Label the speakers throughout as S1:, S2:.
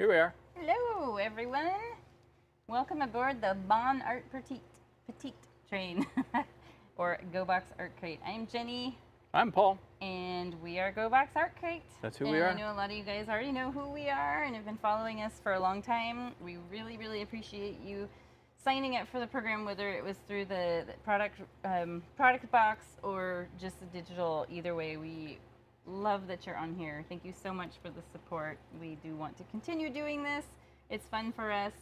S1: Here we are.
S2: Hello, everyone. Welcome aboard the Bon Art Petite train, or Gogh Art Crate. I'm Jenny.
S1: I'm Paul.
S2: And we are Gogh Art Crate.
S1: That's who we are.
S2: I know a lot of you guys already know who we are and have been following us for a long time. We really, really appreciate you signing up for the program, whether it was through the product box or just the digital. Either way, we love that you're on here. Thank you so much for the support. We do want to continue doing this. It's fun for us,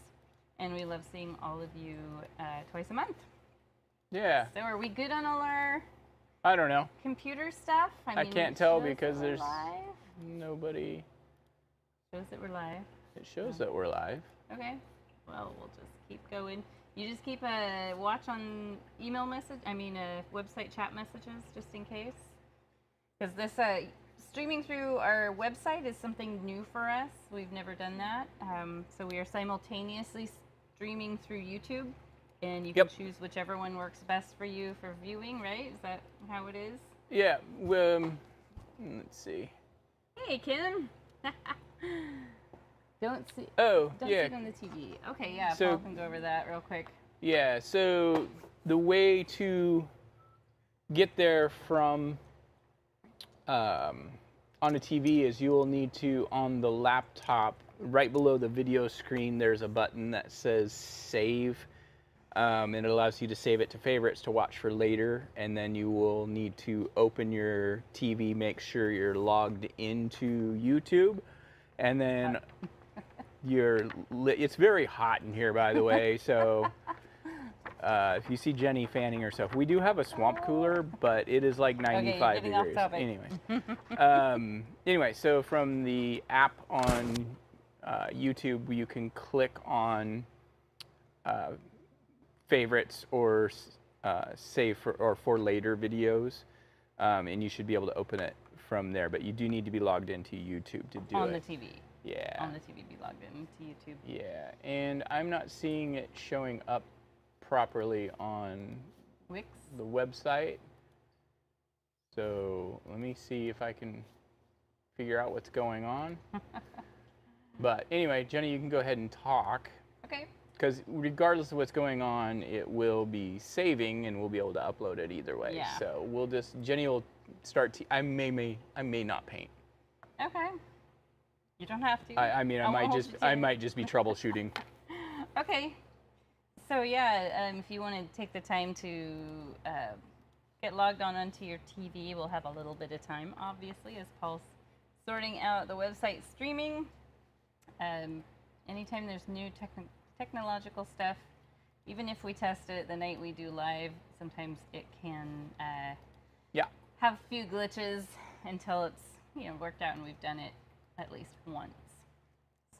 S2: and we love seeing all of you twice a month.
S1: Yeah.
S2: So are we good on all our
S1: I don't know.
S2: computer stuff?
S1: I
S2: mean,
S1: can't
S2: it
S1: tell
S2: shows
S1: because
S2: that we're
S1: there's
S2: live.
S1: nobody.
S2: Shows that we're live.
S1: It shows that we're live.
S2: Okay. Well, we'll just keep going. You just keep a watch on website chat messages just in case. Because this streaming through our website is something new for us. We've never done that. So we are simultaneously streaming through YouTube, and you can choose whichever one works best for you for viewing, right? Is that how it is?
S1: Yeah. Let's see.
S2: Hey, Kim. Don't see it on the TV. Okay, yeah,
S1: So-
S2: Paul can go over that real quick.
S1: Yeah. So the way to get there from on a TV is you will need to, on the laptop, right below the video screen, there's a button that says Save. And it allows you to save it to favorites to watch for later, and then you will need to open your TV, make sure you're logged into YouTube, and then it's very hot in here, by the way, so if you see Jenny fanning herself, we do have a swamp cooler, but it is like 95 degrees.
S2: Off topic.
S1: Anyway, so from the app on YouTube, you can click on favorites or save for later videos, and you should be able to open it from there. But you do need to be logged into YouTube to do it.
S2: On the TV.
S1: Yeah.
S2: On the TV, be logged into YouTube.
S1: Yeah, and I'm not seeing it showing up properly on
S2: Wix?
S1: the website. So let me see if I can figure out what's going on. But anyway, Jenny, you can go ahead and talk.
S2: Okay.
S1: Because regardless of what's going on, it will be saving, and we'll be able to upload it either way.
S2: Yeah.
S1: So Jenny will start. I may not paint.
S2: Okay. You don't have to.
S1: I might just be troubleshooting.
S2: Okay. So yeah, if you want to take the time to get logged onto your TV, we'll have a little bit of time, obviously, as Paul's sorting out the website streaming. Anytime there's new technological stuff, even if we test it the night we do live, sometimes it can have a few glitches until it's worked out and we've done it at least once.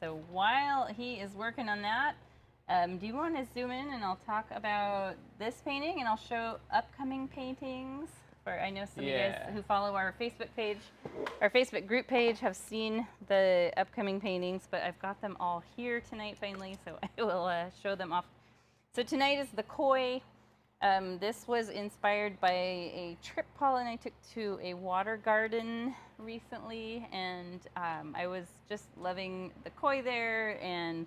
S2: So while he is working on that, do you want to zoom in and I'll talk about this painting and I'll show upcoming paintings? I know some of you guys who follow our Facebook page, our Facebook group page, have seen the upcoming paintings, but I've got them all here tonight finally, so I will show them off. So tonight is the koi. This was inspired by a trip Paul and I took to a water garden recently, and I was just loving the koi there, and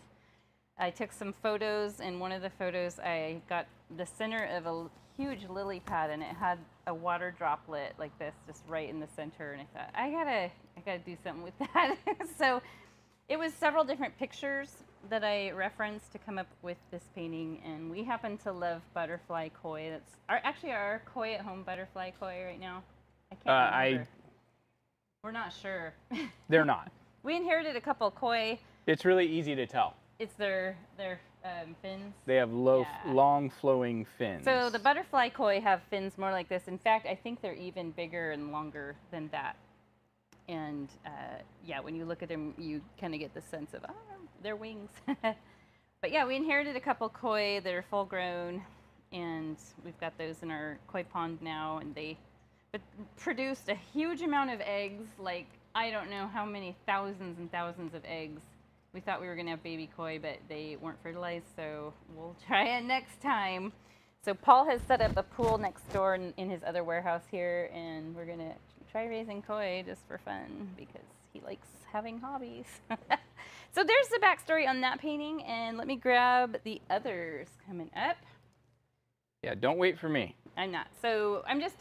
S2: I took some photos, and one of the photos I got the center of a huge lily pad, and it had a water droplet like this just right in the center, and I thought I gotta do something with that. So it was several different pictures that I referenced to come up with this painting, and we happen to love butterfly koi. That's our koi at home butterfly koi right now. I can't remember. We're not sure.
S1: They're not.
S2: We inherited a couple koi.
S1: It's really easy to tell.
S2: It's their fins.
S1: They have long flowing fins.
S2: So the butterfly koi have fins more like this. In fact, I think they're even bigger and longer than that. And when you look at them, you kind of get the sense of, their wings. But yeah, we inherited a couple koi that are full grown, and we've got those in our koi pond now, and they produced a huge amount of eggs, like I don't know how many thousands and thousands of eggs. We thought we were going to have baby koi, but they weren't fertilized, so we'll try it next time. So Paul has set up a pool next door in his other warehouse here, and we're going to try raising koi just for fun because he likes having hobbies. So there's the backstory on that painting, and let me grab the others coming up.
S1: Yeah, don't wait for me.
S2: I'm not. So I'm just,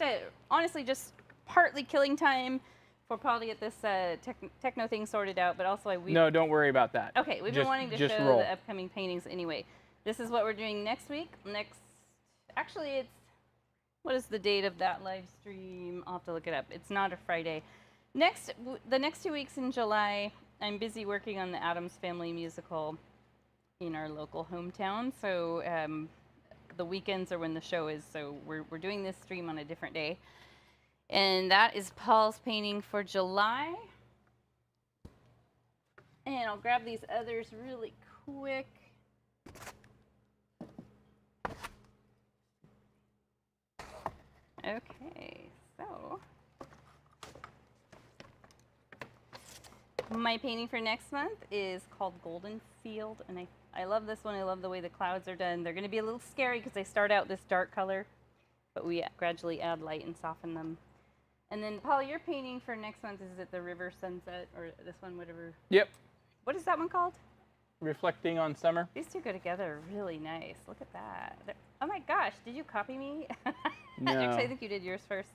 S2: honestly, just partly killing time for Paul to get this techno thing sorted out, but also
S1: No, don't worry about that.
S2: Okay, we've been wanting to show
S1: roll.
S2: the upcoming paintings anyway. This is what we're doing next week. Actually, it's, what is the date of that live stream? I'll have to look it up. It's not a Friday. The next 2 weeks in July, I'm busy working on the Addams Family musical in our local hometown. So the weekends are when the show is. So we're doing this stream on a different day. And that is Paul's painting for July. And I'll grab these others really quick. Okay, so my painting for next month is called Golden Field, and I love this one. I love the way the clouds are done. They're going to be a little scary because they start out this dark color, but we gradually add light and soften them. And then, Paul, your painting for next month, is it the River Sunset, or this one, whatever?
S1: Yep.
S2: What is that one called?
S1: Reflecting on Summer.
S2: These two go together really nice. Look at that. Oh my gosh, did you copy me?
S1: No.
S2: Actually, I think you did yours first.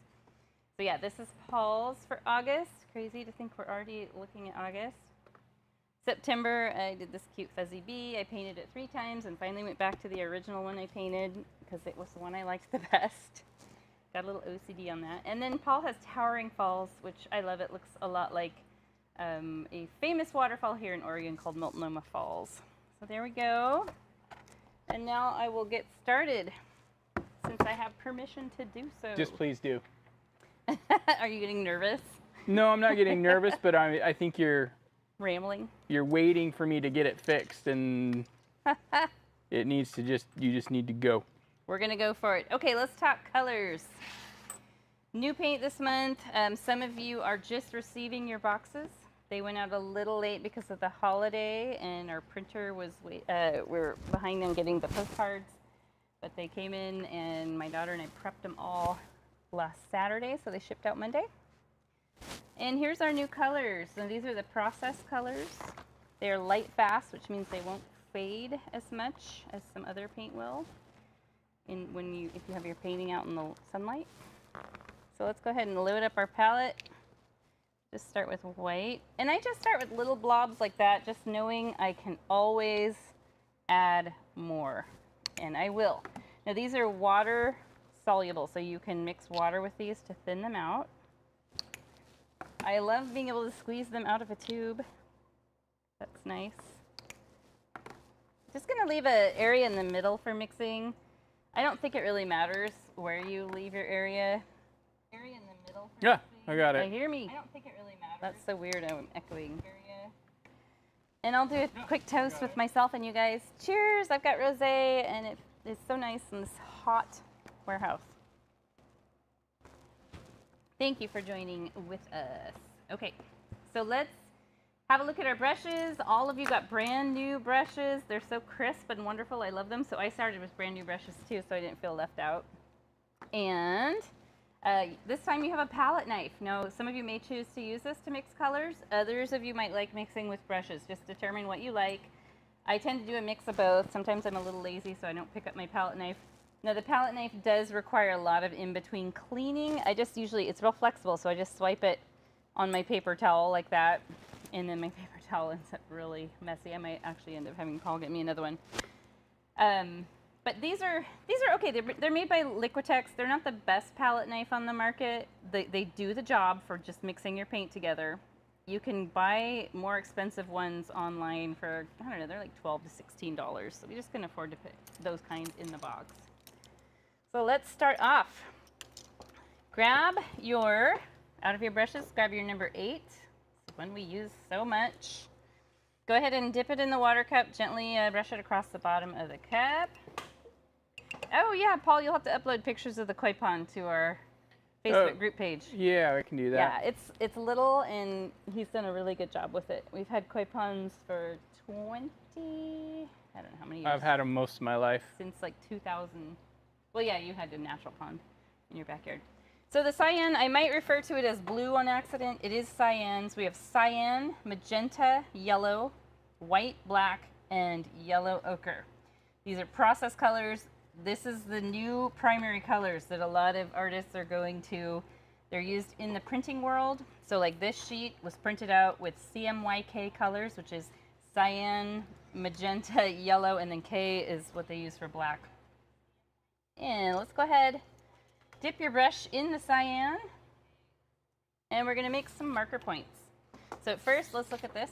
S2: So yeah, this is Paul's for August. Crazy to think we're already looking at August. September, I did this cute fuzzy bee. I painted it 3 times and finally went back to the original one I painted because it was the one I liked the best. Got a little OCD on that. And then Paul has Towering Falls, which I love. It looks a lot like a famous waterfall here in Oregon called Multnomah Falls. So there we go. And now I will get started since I have permission to do so.
S1: Just please do.
S2: Are you getting nervous?
S1: No, I'm not getting nervous, but I think you're
S2: rambling.
S1: You're waiting for me to get it fixed, and it needs to you just need to go.
S2: We're gonna go for it. Okay, let's talk colors. New paint this month. Some of you are just receiving your boxes. They went out a little late because of the holiday, and our printer was we're behind on getting the postcards. But they came in, and my daughter and I prepped them all last Saturday, so they shipped out Monday. And here's our new colors. So these are the process colors. They're light fast, which means they won't fade as much as some other paint will if you have your painting out in the sunlight. So let's go ahead and load up our palette. Just start with white. And I just start with little blobs like that, just knowing I can always add more. And I will. Now these are water soluble, so you can mix water with these to thin them out. I love being able to squeeze them out of a tube. That's nice. Just gonna leave an area in the middle for mixing. I don't think it really matters where you leave your area. Area in the middle for mixing.
S1: I got it.
S2: Hear me?
S3: I don't think it really matters.
S2: That's so weird, I'm echoing.
S3: Area.
S2: And I'll do a quick toast with myself and you guys. Cheers! I've got rosé, and it is so nice in this hot warehouse. Thank you for joining with us. Okay, so let's have a look at our brushes. All of you got brand new brushes. They're so crisp and wonderful. I love them. So I started with brand new brushes too, so I didn't feel left out. And this time you have a palette knife. Now, some of you may choose to use this to mix colors. Others of you might like mixing with brushes. Just determine what you like. I tend to do a mix of both. Sometimes I'm a little lazy, so I don't pick up my palette knife. Now, the palette knife does require a lot of in-between cleaning. It's real flexible, so I just swipe it on my paper towel like that, and then my paper towel ends up really messy. I might actually end up having Paul get me another one. But these are okay. They're made by Liquitex. They're not the best palette knife on the market. They do the job for just mixing your paint together. You can buy more expensive ones online for, I don't know, they're like $12 to $16. So we just can afford to put those kinds in the box. So let's start off. Grab out of your brushes, grab your number 8. It's one we use so much. Go ahead and dip it in the water cup. Gently brush it across the bottom of the cup. Oh yeah, Paul, you'll have to upload pictures of the koi pond to our Facebook group page.
S1: Yeah, I can do that.
S2: Yeah, it's little, and he's done a really good job with it. We've had koi ponds for 20, I don't know how many years.
S1: I've had them most of my life.
S2: Since like 2000. Well, yeah, you had a natural pond in your backyard. So the cyan, I might refer to it as blue on accident. It is cyans. We have cyan, magenta, yellow, white, black, and yellow ochre. These are process colors. This is the new primary colors that a lot of artists are going to. They're used in the printing world. So like this sheet was printed out with CMYK colors, which is cyan, magenta, yellow, and then K is what they use for black. And let's go ahead, dip your brush in the cyan, and we're gonna make some marker points. So at first, let's look at this.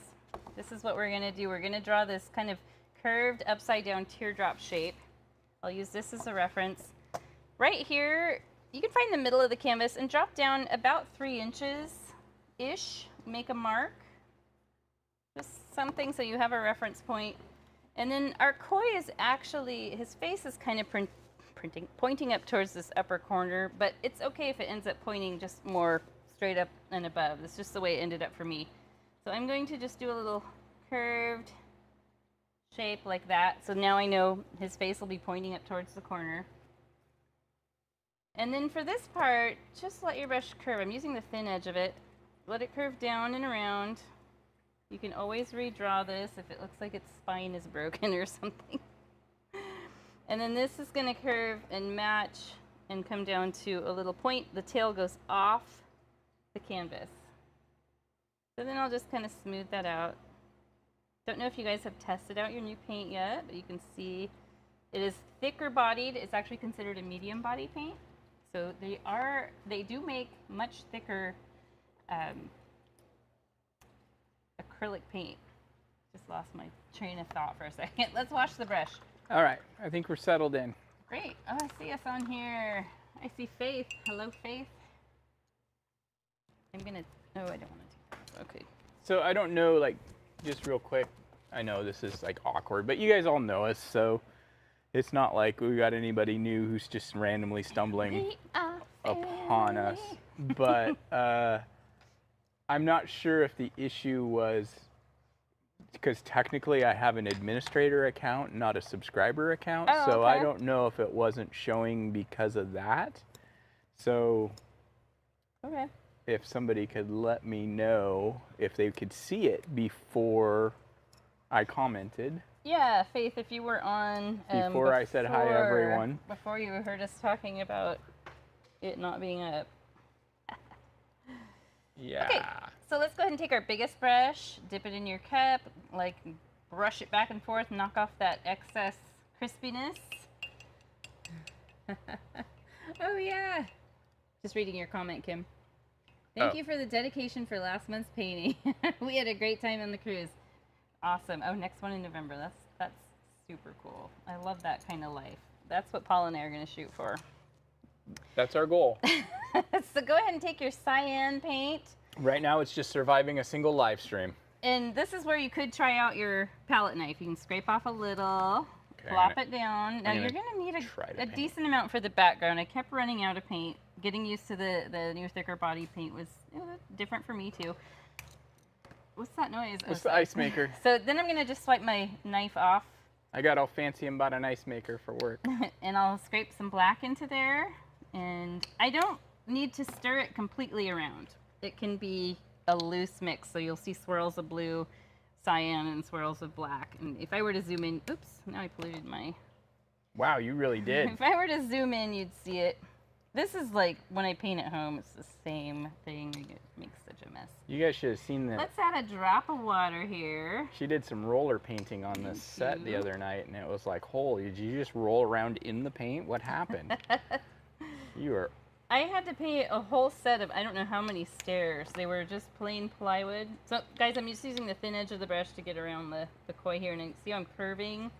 S2: This is what we're gonna do. We're gonna draw this kind of curved upside down teardrop shape. I'll use this as a reference. Right here, you can find the middle of the canvas and drop down about 3 inches-ish, make a mark. Just something so you have a reference point. And then our koi is actually, his face is kind of pointing up towards this upper corner, but it's okay if it ends up pointing just more straight up and above. That's just the way it ended up for me. So I'm going to just do a little curved shape like that. So now I know his face will be pointing up towards the corner. And then for this part, just let your brush curve. I'm using the thin edge of it. Let it curve down and around. You can always redraw this if it looks like its spine is broken or something. And then this is going to curve and match and come down to a little point. The tail goes off the canvas. So then I'll just kind of smooth that out. Don't know if you guys have tested out your new paint yet, but you can see it is thicker bodied. It's actually considered a medium body paint. So they do make much thicker acrylic paint. Just lost my train of thought for a second. Let's wash the brush.
S1: All right, I think we're settled in.
S2: Great. Oh, I see us on here. I see Faith. Hello, Faith. Oh, I don't want to do that. Okay.
S1: So I don't know, like, just real quick, I know this is like awkward, but you guys all know us, so it's not like we got anybody new who's just randomly stumbling upon us. But I'm not sure if the issue was because technically I have an administrator account, not a subscriber account.
S2: Oh,
S1: so
S2: okay.
S1: I don't know if it wasn't showing because of that. So
S2: okay.
S1: If somebody could let me know if they could see it before I commented.
S2: Yeah, Faith, if you were on
S1: before I said hi everyone.
S2: Before you heard us talking about it not being up.
S1: Yeah.
S2: Okay, so let's go ahead and take our biggest brush, dip it in your cup, like brush it back and forth, knock off that excess crispiness. Oh yeah. Just reading your comment, Kim. Thank you for the dedication for last month's painting. We had a great time on the cruise. Awesome. Oh, next one in November. That's super cool. I love that kind of life. That's what Paul and I are going to shoot for.
S1: That's our goal.
S2: So go ahead and take your cyan paint.
S1: Right now it's just surviving a single live stream.
S2: And this is where you could try out your palette knife. You can scrape off a little, plop it down. Now you're going to need a decent amount for the background. I kept running out of paint. Getting used to the new thicker body paint was different for me too. What's that noise?
S1: What's the ice maker?
S2: So then I'm going to just swipe my knife off.
S1: I got all fancy and bought an ice maker for work.
S2: And I'll scrape some black into there. And I don't need to stir it completely around. It can be a loose mix. So you'll see swirls of blue, cyan, and swirls of black. And if I were to zoom in, oops, now I polluted my...
S1: Wow, you really did.
S2: If I were to zoom in, you'd see it. This is like when I paint at home, it's the same thing. It makes such a mess.
S1: You guys should have seen that.
S2: Let's add a drop of water here.
S1: She did some roller painting on this set the other night, and it was like, holy, did you just roll around in the paint? What happened? You are...
S2: I had to paint a whole set of, I don't know how many stairs. They were just plain plywood. So, guys, I'm just using the thin edge of the brush to get around the koi here, and you see how I'm curving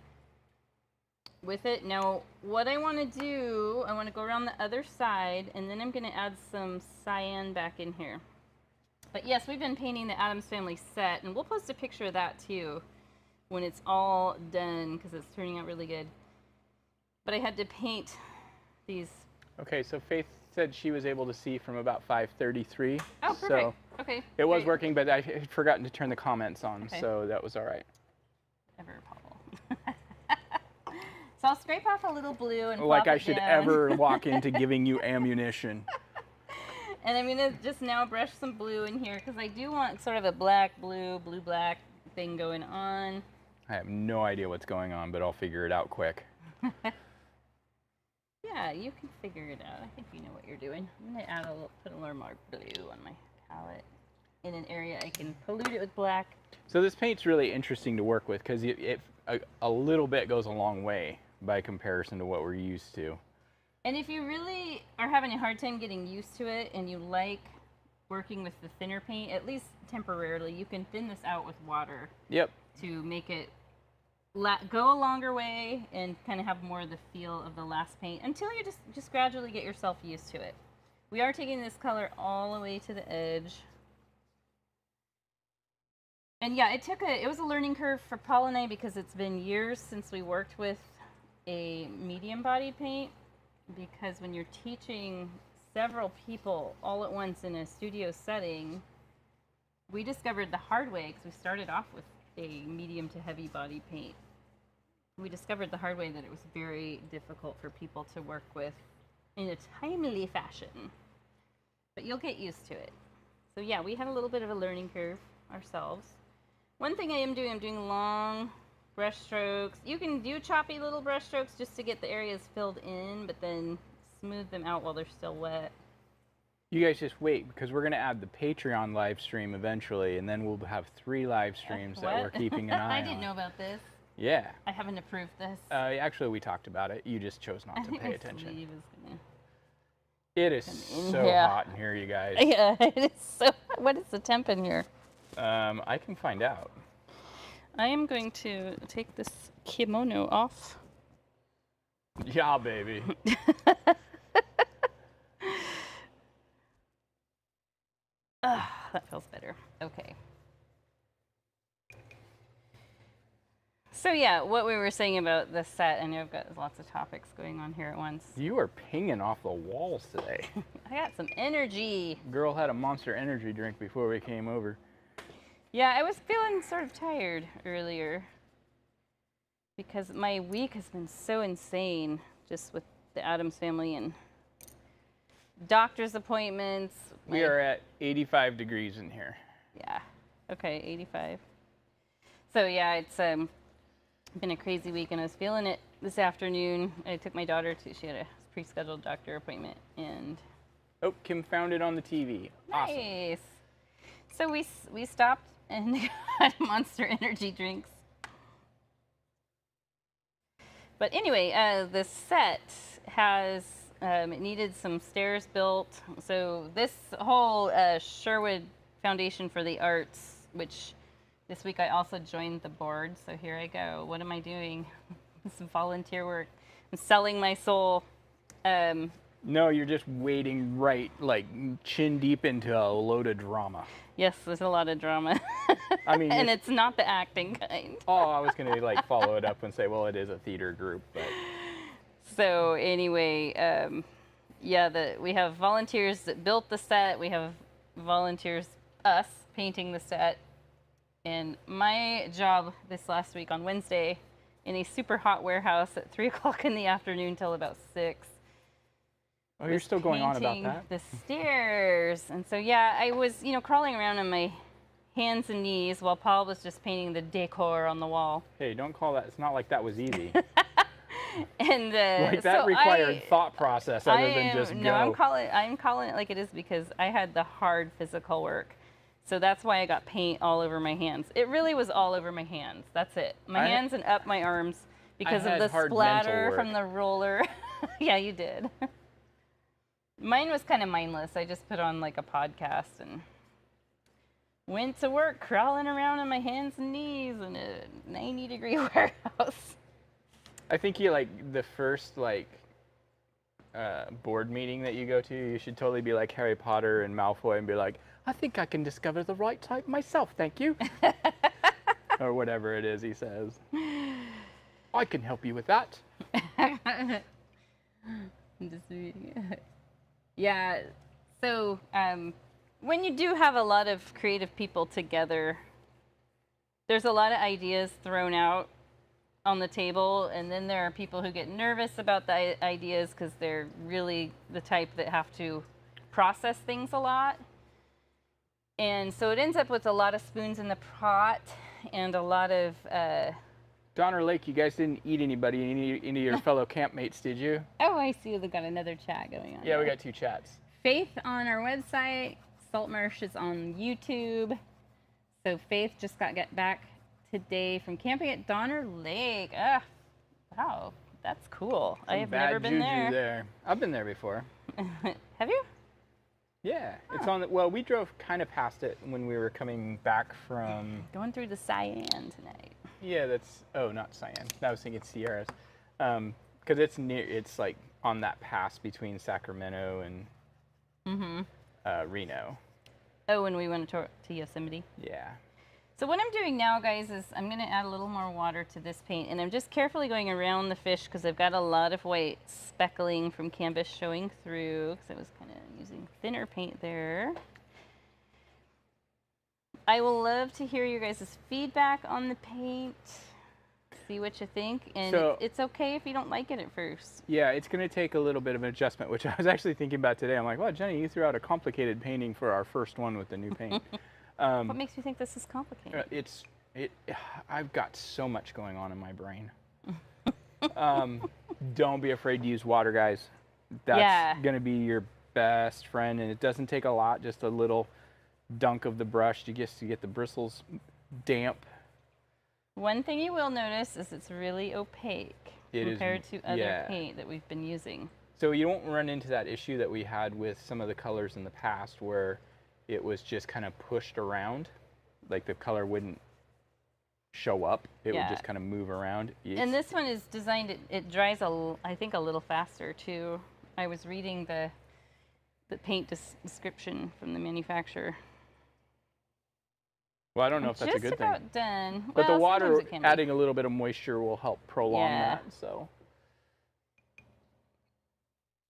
S2: with it. Now, what I want to do, I want to go around the other side, and then I'm going to add some cyan back in here. But yes, we've been painting the Addams Family set, and we'll post a picture of that too when it's all done, because it's turning out really good. But I had to paint these.
S1: Okay, so Faith said she was able to see from about 5:33.
S2: Oh, perfect.
S1: So
S2: okay.
S1: it was working, but I had forgotten to turn the comments on, so that was all right.
S2: Ever, Paul. So I'll scrape off a little blue and
S1: like
S2: plop
S1: I
S2: it
S1: should
S2: down.
S1: ever walk into giving you ammunition.
S2: And I'm going to just now brush some blue in here because I do want sort of a black, blue, blue, black thing going on.
S1: I have no idea what's going on, but I'll figure it out quick.
S2: Yeah, you can figure it out. I think you know what you're doing. I'm going to put a little more blue on my palette. In an area I can pollute it with black.
S1: So this paint's really interesting to work with because a little bit goes a long way by comparison to what we're used to.
S2: And if you really are having a hard time getting used to it and you like working with the thinner paint, at least temporarily, you can thin this out with water.
S1: Yep.
S2: To make it go a longer way and kind of have more of the feel of the last paint until you just gradually get yourself used to it. We are taking this color all the way to the edge. And yeah, it was a learning curve for Paul and I because it's been years since we worked with a medium body paint, because when you're teaching several people all at once in a studio setting, we discovered the hard way, because we started off with a medium to heavy body paint. We discovered the hard way that it was very difficult for people to work with in a timely fashion. But you'll get used to it. So yeah, we had a little bit of a learning curve ourselves. One thing I'm doing long brush strokes. You can do choppy little brush strokes just to get the areas filled in, but then smooth them out while they're still wet.
S1: You guys just wait, because we're going to add the Patreon live stream eventually, and then we'll have 3 live streams that we're keeping an eye on.
S2: I didn't know about this.
S1: Yeah.
S2: I haven't approved this.
S1: Actually, we talked about it. You just chose not to pay attention.
S2: It
S1: is so hot in here, you guys.
S2: Yeah, it is so. What is the temp in here?
S1: I can find out.
S2: I am going to take this kimono off.
S1: Yeah, baby.
S2: That feels better. Okay. So yeah, what we were saying about the set, I know I've got lots of topics going on here at once.
S1: You are pinging off the walls today.
S2: I got some energy.
S1: Girl had a Monster Energy drink before we came over.
S2: Yeah, I was feeling sort of tired earlier because my week has been so insane, just with the Addams family and doctor's appointments.
S1: We are at 85 degrees in here.
S2: Yeah. Okay, 85. So yeah, it's been a crazy week, and I was feeling it this afternoon. I took my daughter she had a pre-scheduled doctor appointment, and
S1: oh, Kim found it on the TV.
S2: Nice. Awesome. So we stopped and got Monster Energy drinks. But anyway, the set has it needed some stairs built. So this whole Sherwood Foundation for the Arts, which this week I also joined the board. So here I go. What am I doing? Some volunteer work. I'm selling my soul.
S1: No, you're just wading right, like chin deep into a load of drama.
S2: Yes, there's a lot of drama.
S1: I mean,
S2: and it's not the acting kind.
S1: Oh, I was gonna like follow it up and say, well, it is a theater group, but.
S2: So anyway, yeah, we have volunteers that built the set. We have volunteers, us, painting the set. And my job this last week on Wednesday, in a super hot warehouse at 3 o'clock in the afternoon till about 6.
S1: Oh, you're still going on about that?
S2: The stairs. And so, yeah, I was, crawling around on my hands and knees while Paul was just painting the decor on the wall.
S1: Hey, don't call that. It's not like that was easy.
S2: And
S1: like that required thought process other than just go.
S2: No, I'm calling it like it is because I had the hard physical work. So that's why I got paint all over my hands. It really was all over my hands. That's it. My hands and up my arms because of the splatter from the roller. Yeah, you did. Mine was kind of mindless. I just put on like a podcast and went to work crawling around on my hands and knees in a 90-degree warehouse.
S1: I think you like the first board meeting that you go to, you should totally be like Harry Potter and Malfoy and be like, I think I can discover the right type myself, thank you. Or whatever it is he says. I can help you with that.
S2: I'm just reading it. Yeah, so when you do have a lot of creative people together, there's a lot of ideas thrown out on the table, and then there are people who get nervous about the ideas because they're really the type that have to process things a lot. And so it ends up with a lot of spoons in the pot, and a lot of...
S1: Donner Lake, you guys didn't eat anybody, any of your fellow campmates, did you?
S2: Oh, I see. We've got another chat going on.
S1: Yeah, there. We got 2 chats.
S2: Faith on our website. Saltmarsh is on YouTube. So Faith just got back today from camping at Donner Lake. Ah, wow, that's cool. I have never been there.
S1: I've been there before.
S2: Have you?
S1: Yeah, it's on the, well, we drove kind of past it when we were coming back from...
S2: Going through the Cyan tonight.
S1: Yeah, that's, oh, not Cyan. I was thinking Sierras. Because it's near, it's like on that pass between Sacramento and Reno.
S2: Oh, when we went to Yosemite?
S1: Yeah.
S2: So what I'm doing now, guys, is I'm going to add a little more water to this paint. And I'm just carefully going around the fish because I've got a lot of white speckling from canvas showing through because I was kind of using thinner paint there. I will love to hear your guys' feedback on the paint. See what you think. And so, it's okay if you don't like it at first.
S1: Yeah, it's going to take a little bit of an adjustment, which I was actually thinking about today. I'm like, well, Jenny, you threw out a complicated painting for our first one with the new paint.
S2: What makes you think this is complicated?
S1: I've got so much going on in my brain. Don't be afraid to use water, guys. That's going to be your best friend, and it doesn't take a lot, just a little dunk of the brush to get the bristles damp.
S2: One thing you will notice is it's really opaque compared to other paint that we've been using.
S1: So you won't run into that issue that we had with some of the colors in the past where it was just kind of pushed around, like the color wouldn't show up. It would just kind of move around.
S2: And this one is designed, it dries, I think, a little faster too. I was reading the paint description from the manufacturer.
S1: Well, I don't know if that's a good thing.
S2: Just about done.
S1: But the water, adding a little bit of moisture will help prolong that. So.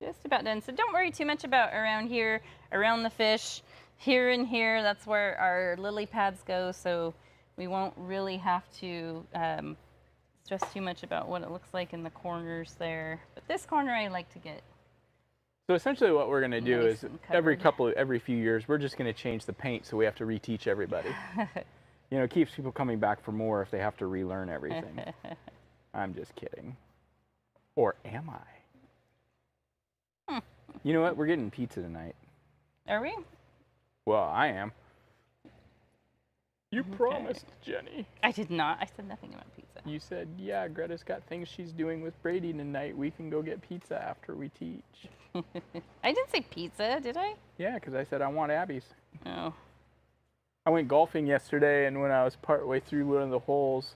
S2: Just about done. So don't worry too much about around here, around the fish. Here and here, that's where our lily pads go, so we won't really have to stress too much about what it looks like in the corners there. But this corner I like to get.
S1: So essentially what we're going to do is every few years, we're just going to change the paint, so we have to reteach everybody. You know, it keeps people coming back for more if they have to relearn everything. I'm just kidding. Or am I? You know what? We're getting pizza tonight.
S2: Are we?
S1: Well, I am. You promised, Jenny.
S2: I did not. I said nothing about pizza.
S1: You said, yeah, Greta's got things she's doing with Brady tonight. We can go get pizza after we teach.
S2: I didn't say pizza, did I?
S1: Yeah, because I said I want Abby's.
S2: Oh.
S1: I went golfing yesterday, and when I was partway through one of the holes,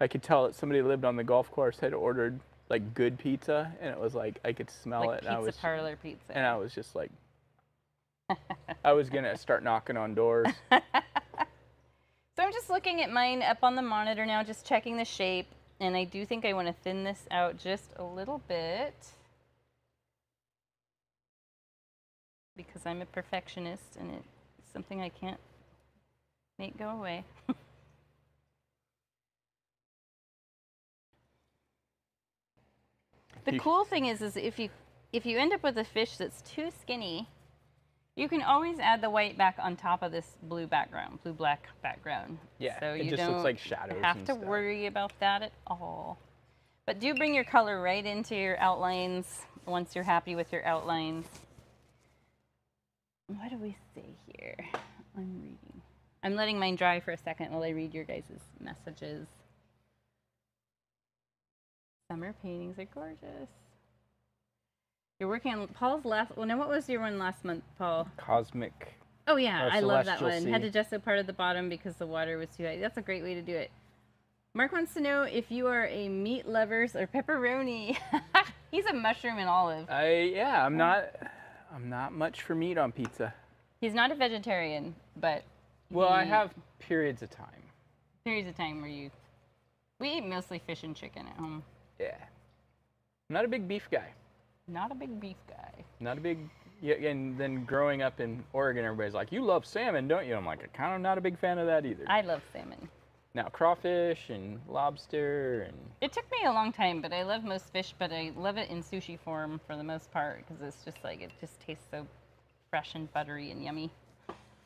S1: I could tell that somebody lived on the golf course had ordered, like, good pizza, and it was like, I could smell
S2: it.
S1: Like
S2: pizza parlor pizza.
S1: And I was just like, I was going to start knocking on doors.
S2: So I'm just looking at mine up on the monitor now, just checking the shape. And I do think I want to thin this out just a little bit. Because I'm a perfectionist and it's something I can't make go away. The cool thing is if you end up with a fish that's too skinny, you can always add the white back on top of this blue-black background.
S1: Yeah,
S2: so
S1: it
S2: you
S1: just
S2: don't
S1: looks like shadows
S2: have to worry about that at all. But do bring your color right into your outlines once you're happy with your outlines. What do we say here? I'm reading. I'm letting mine dry for a second while I read your guys' messages. Summer paintings are gorgeous. You're working on Paul's last. Well, now what was your one last month, Paul?
S1: Cosmic.
S2: Oh yeah, I love that
S1: Celestial
S2: one.
S1: Sea.
S2: Had to gesso part of the bottom because the water was too high. That's a great way to do it. Mark wants to know if you are a meat lovers or pepperoni. He's a mushroom and olive.
S1: I'm not much for meat on pizza.
S2: He's not a vegetarian, but
S1: well, I have periods of time.
S2: Periods of time where we eat mostly fish and chicken at home.
S1: Yeah. I'm not a big beef guy.
S2: Not a big beef guy.
S1: Not a big, yeah, and then growing up in Oregon, everybody's like, you love salmon, don't you? I'm like, I'm kind of not a big fan of that either.
S2: I love salmon.
S1: Now, crawfish and lobster and...
S2: It took me a long time, but I love most fish, but I love it in sushi form for the most part, because it's just like, it just tastes so fresh and buttery and yummy.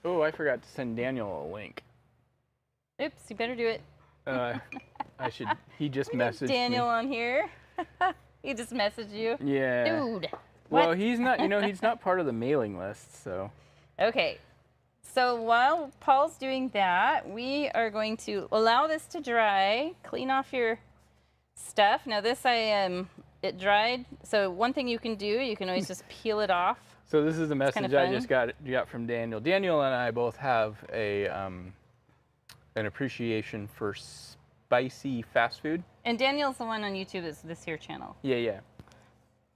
S1: Oh, I forgot to send Daniel a link.
S2: Oops, you better do it.
S1: I should. He just
S2: We
S1: messaged
S2: need Daniel
S1: me.
S2: on here. He just messaged you.
S1: Yeah.
S2: Dude.
S1: Well,
S2: What?
S1: he's not. He's not part of the mailing list, so.
S2: Okay. So while Paul's doing that, we are going to allow this to dry. Clean off your stuff. Now this it dried. So one thing you can do, you can always just peel it off.
S1: So this is the message
S2: kinda
S1: I just got from Daniel. Daniel and I both have an appreciation for spicy fast food.
S2: And Daniel's the one on YouTube is this here channel.
S1: Yeah.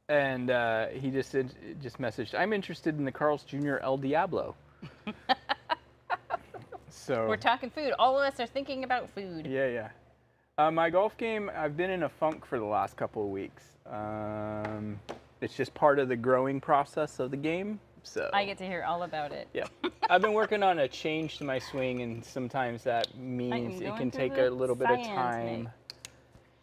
S1: And he just messaged, I'm interested in the Carl's Jr. El Diablo. So
S2: we're talking food. All of us are thinking about food.
S1: Yeah. My golf game, I've been in a funk for the last couple of weeks. It's just part of the growing process of the game. So
S2: I get to hear all about it.
S1: Yeah. I've been working on a change to my swing, and sometimes that means it can take a little bit of time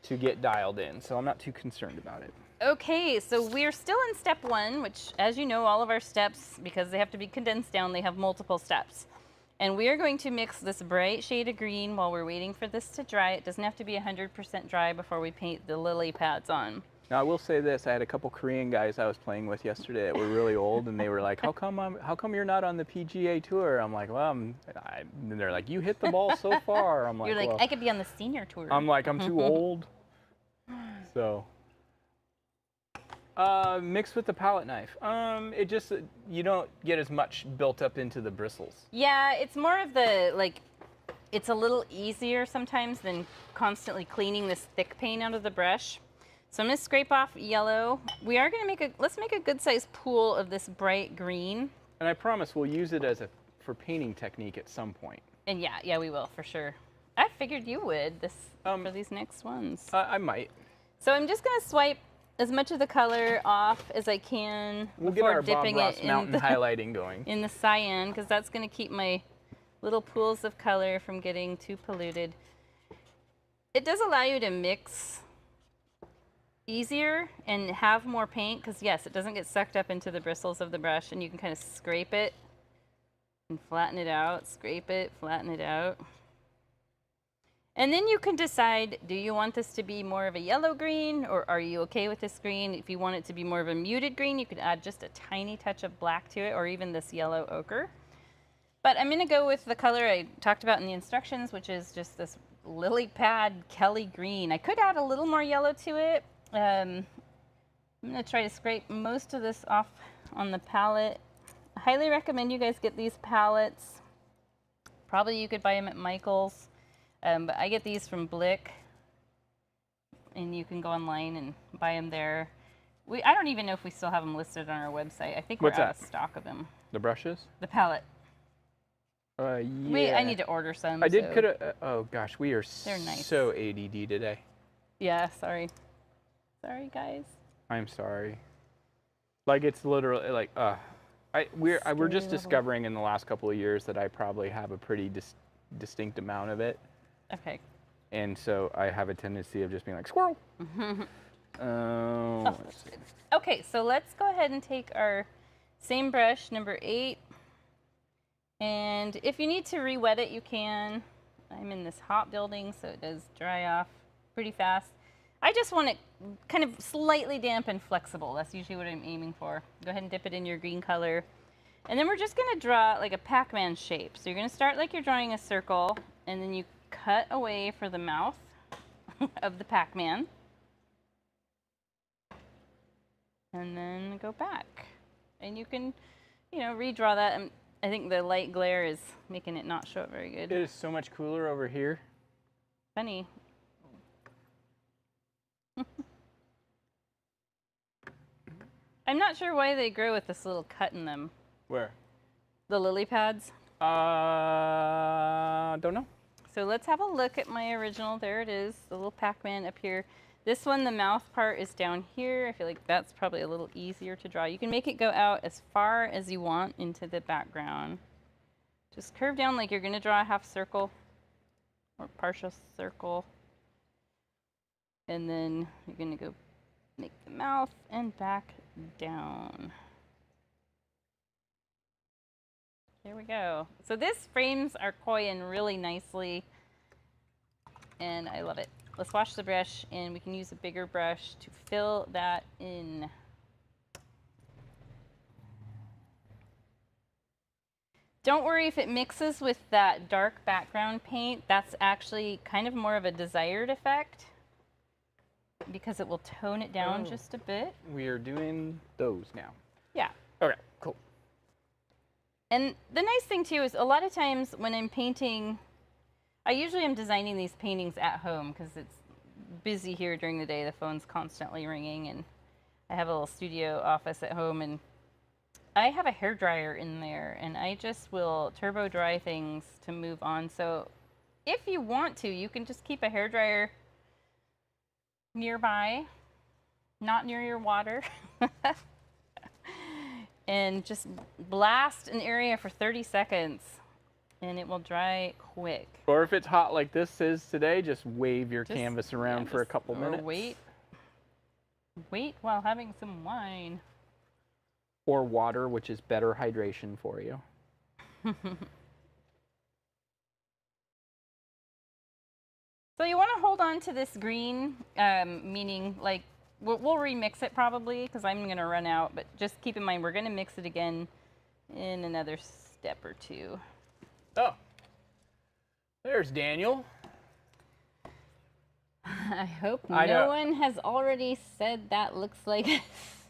S1: to get dialed in. So I'm not too concerned about it.
S2: Okay, so we're still in step 1, which, as you know, all of our steps, because they have to be condensed down, they have multiple steps. And we are going to mix this bright shade of green while we're waiting for this to dry. It doesn't have to be 100% dry before we paint the lily pads on.
S1: Now, I will say this. I had a couple Korean guys I was playing with yesterday that were really old, and they were like, how come you're not on the PGA Tour? I'm like, well, and they're like, you hit the ball so far. I'm like,
S2: you're like,
S1: well,
S2: I could be on the senior tour.
S1: I'm like, I'm too old. So, mixed with the palette knife. It just, you don't get as much built up into the bristles.
S2: Yeah, it's more of the, like, it's a little easier sometimes than constantly cleaning this thick paint out of the brush. So I'm going to scrape off yellow. We are going to let's make a good sized pool of this bright green.
S1: And I promise we'll use it for painting technique at some point.
S2: And yeah, we will for sure. I figured you would for these next ones.
S1: I might.
S2: So I'm just going to swipe as much of the color off as I can before dipping it in
S1: Mountain highlighting going.
S2: In the cyan, because that's going to keep my little pools of color from getting too polluted. It does allow you to mix easier and have more paint, because yes, it doesn't get sucked up into the bristles of the brush, and you can kind of scrape it and flatten it out, scrape it, flatten it out. And then you can decide, do you want this to be more of a yellow green, or are you okay with this green? If you want it to be more of a muted green, you could add just a tiny touch of black to it, or even this yellow ochre. But I'm going to go with the color I talked about in the instructions, which is just this lily pad Kelly green. I could add a little more yellow to it. I'm going to try to scrape most of this off on the palette. I highly recommend you guys get these palettes. Probably you could buy them at Michael's, but I get these from Blick, and you can go online and buy them there. I don't even know if we still have them listed on our website. I think we're out of stock of them.
S1: The brushes?
S2: The palette.
S1: Yeah.
S2: I need to order some.
S1: Oh gosh, we are
S2: nice.
S1: So ADD today.
S2: Yeah, sorry. Sorry, guys.
S1: I'm sorry. Like, it's literally like, we're just discovering in the last couple of years that I probably have a pretty distinct amount of it.
S2: Okay.
S1: And so I have a tendency of just being like, squirrel.
S2: Okay, so let's go ahead and take our same brush, number 8. And if you need to re-wet it, you can. I'm in this hot building, so it does dry off pretty fast. I just want it kind of slightly damp and flexible. That's usually what I'm aiming for. Go ahead and dip it in your green color. And then we're just going to draw like a Pac-Man shape. So you're going to start like you're drawing a circle, and then you cut away for the mouth of the Pac-Man. And then go back. And you can, redraw that. And I think the light glare is making it not show up very good.
S1: It is so much cooler over here.
S2: Funny. I'm not sure why they grow with this little cut in them.
S1: Where?
S2: The lily pads.
S1: Don't know.
S2: So let's have a look at my original. There it is, the little Pac-Man up here. This one, the mouth part is down here. I feel like that's probably a little easier to draw. You can make it go out as far as you want into the background. Just curve down like you're going to draw a half circle or partial circle. And then you're going to go make the mouth and back down. There we go. So this frames our koi in really nicely. and I love it. Let's wash the brush, and we can use a bigger brush to fill that in. Don't worry if it mixes with that dark background paint. That's actually kind of more of a desired effect because it will tone it down just a bit.
S1: We are doing those now.
S2: Yeah.
S1: Okay, cool.
S2: And the nice thing too is a lot of times when I'm painting, I usually am designing these paintings at home because it's busy here during the day. The phone's constantly ringing, and I have a little studio office at home, and I have a hairdryer in there, and I just will turbo dry things to move on. So if you want to, you can just keep a hairdryer nearby, not near your water, and just blast an area for 30 seconds, and it will dry quick.
S1: Or if it's hot like this is today, just wave your canvas around for a couple minutes.
S2: Wait while having some wine.
S1: Or water, which is better hydration for you.
S2: So you want to hold on to this green, meaning like we'll remix it probably because I'm going to run out, but just keep in mind we're going to mix it again in another step or two.
S1: Oh, there's Daniel.
S2: I hope no one has already said that looks like a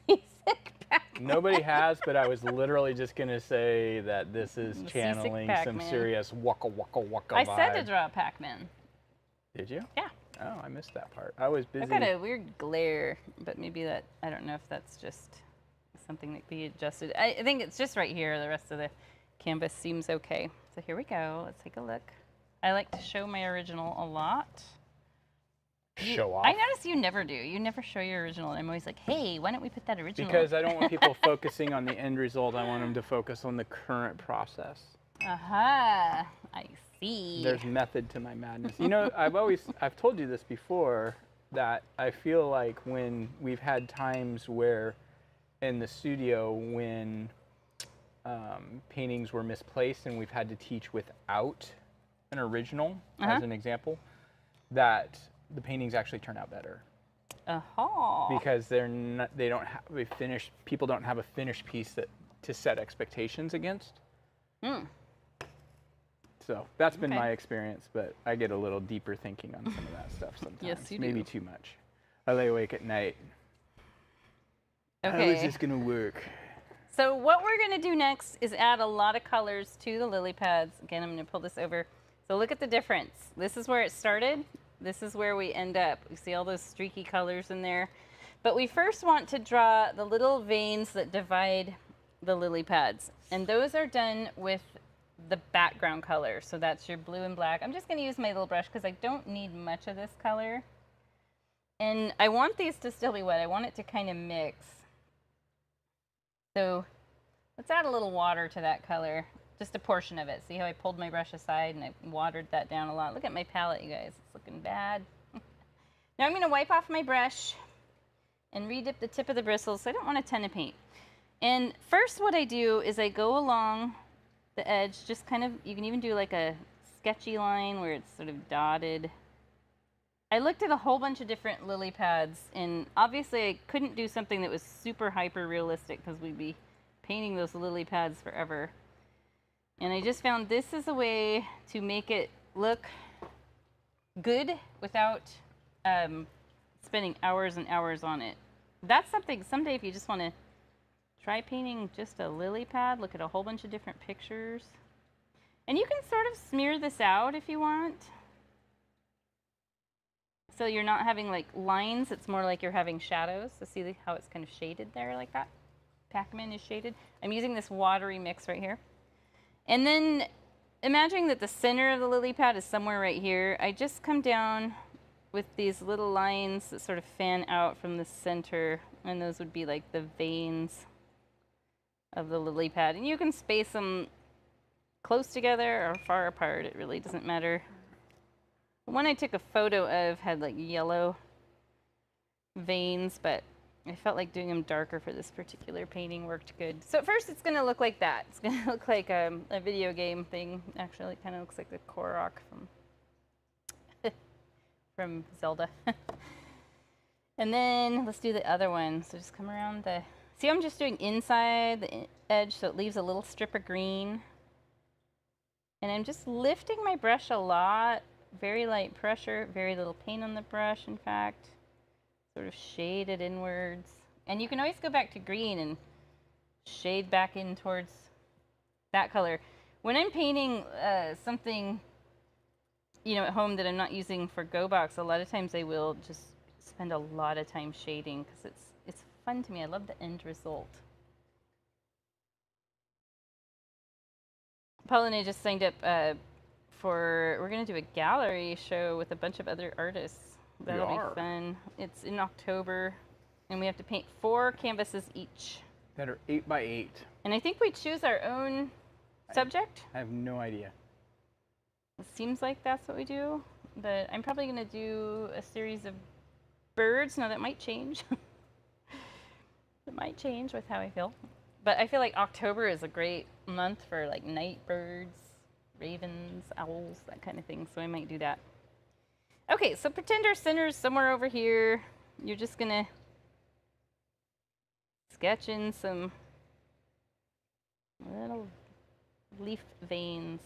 S2: seasick Pac-Man.
S1: Nobody has, but I was literally just going to say that this is channeling some serious waka waka waka vibe.
S2: I said to draw a Pac-Man.
S1: Did you?
S2: Yeah.
S1: Oh, I missed that part. I was busy.
S2: I've got a weird glare, but maybe that, I don't know if that's just something that can be adjusted. I think it's just right here. The rest of the canvas seems okay. So here we go. Let's take a look. I like to show my original a lot.
S1: Show off.
S2: I notice you never do. You never show your original. I'm always like, hey, why don't we put that original?
S1: Because I don't want people focusing on the end result. I want them to focus on the current process.
S2: Aha, I see.
S1: There's method to my madness. You know, I've told you this before, that I feel like when we've had times where in the studio when paintings were misplaced and we've had to teach without an original, as an example, that the paintings actually turn out better. Because they don't have a finished, people don't have a finished piece to set expectations against. So that's been my experience, but I get a little deeper thinking on some of that stuff sometimes.
S2: Yes, you do.
S1: Maybe too much. I lay awake at night.
S2: Okay.
S1: How is this gonna work?
S2: So what we're gonna do next is add a lot of colors to the lily pads. Again, I'm gonna pull this over. So look at the difference. This is where it started. This is where we end up. You see all those streaky colors in there. But we first want to draw the little veins that divide the lily pads. And those are done with the background color. So that's your blue and black. I'm just gonna use my little brush because I don't need much of this color. And I want these to still be wet. I want it to kind of mix. So let's add a little water to that color. Just a portion of it. See how I pulled my brush aside and I watered that down a lot. Look at my palette, you guys. It's looking bad. Now I'm going to wipe off my brush and re-dip the tip of the bristles. So I don't want a ton of paint. And first what I do is I go along the edge, just kind of, you can even do like a sketchy line where it's sort of dotted. I looked at a whole bunch of different lily pads, and obviously I couldn't do something that was super hyper realistic because we'd be painting those lily pads forever. And I just found this is a way to make it look good without spending hours and hours on it. That's something, someday if you just want to try painting just a lily pad, look at a whole bunch of different pictures. And you can sort of smear this out if you want. So you're not having like lines, it's more like you're having shadows. So see how it's kind of shaded there like that? Pac-Man is shaded. I'm using this watery mix right here. And then imagining that the center of the lily pad is somewhere right here. I just come down with these little lines that sort of fan out from the center, and those would be like the veins of the lily pad. And you can space them close together or far apart. It really doesn't matter. The one I took a photo of had like yellow veins, but I felt like doing them darker for this particular painting worked good. So at first it's going to look like that. It's going to look like a video game thing. Actually, it kind of looks like the Korok from from Zelda. And then let's do the other one. So just come around the... See, I'm just doing inside the edge so it leaves a little strip of green. And I'm just lifting my brush a lot. Very light pressure, very little paint on the brush, in fact. Sort of shade it inwards. And you can always go back to green and shade back in towards that color. When I'm painting something, you know, at home that I'm not using for Gogh, a lot of times I will just spend a lot of time shading because it's fun to me. I love the end result. Paul and I just signed up we're going to do a gallery show with a bunch of other artists. That'll be fun. It's in October, and we have to paint 4 canvases each.
S1: That are 8 by 8.
S2: And I think we choose our own subject.
S1: I have no idea.
S2: It seems like that's what we do. But I'm probably going to do a series of birds. Now, that might change. It might change with how I feel. But I feel like October is a great month for like night birds, ravens, owls, that kind of thing. So I might do that. Okay, so pretend our center's somewhere over here. You're just going to sketch in some little leaf veins.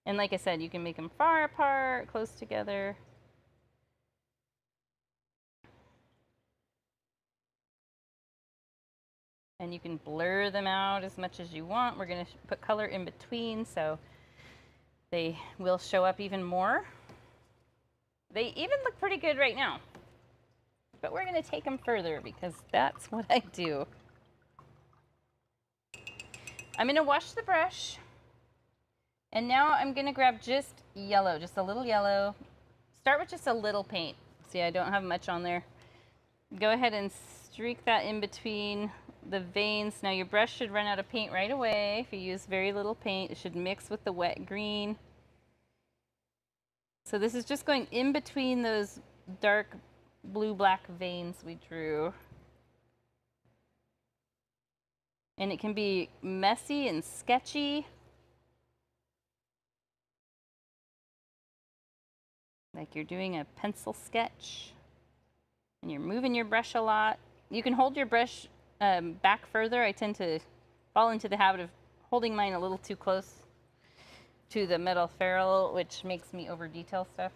S2: And like I said, you can make them far apart, close together. And you can blur them out as much as you want. We're going to put color in between so they will show up even more. They even look pretty good right now. But we're going to take them further because that's what I do. I'm going to wash the brush. And now I'm going to grab just yellow, just a little yellow. Start with just a little paint. See, I don't have much on there. Go ahead and streak that in between the veins. Now your brush should run out of paint right away. If you use very little paint, it should mix with the wet green. So this is just going in between those dark blue-black veins we drew. And it can be messy and sketchy. Like you're doing a pencil sketch. And you're moving your brush a lot. You can hold your brush back further. I tend to fall into the habit of holding mine a little too close to the metal ferrule, which makes me over detail stuff.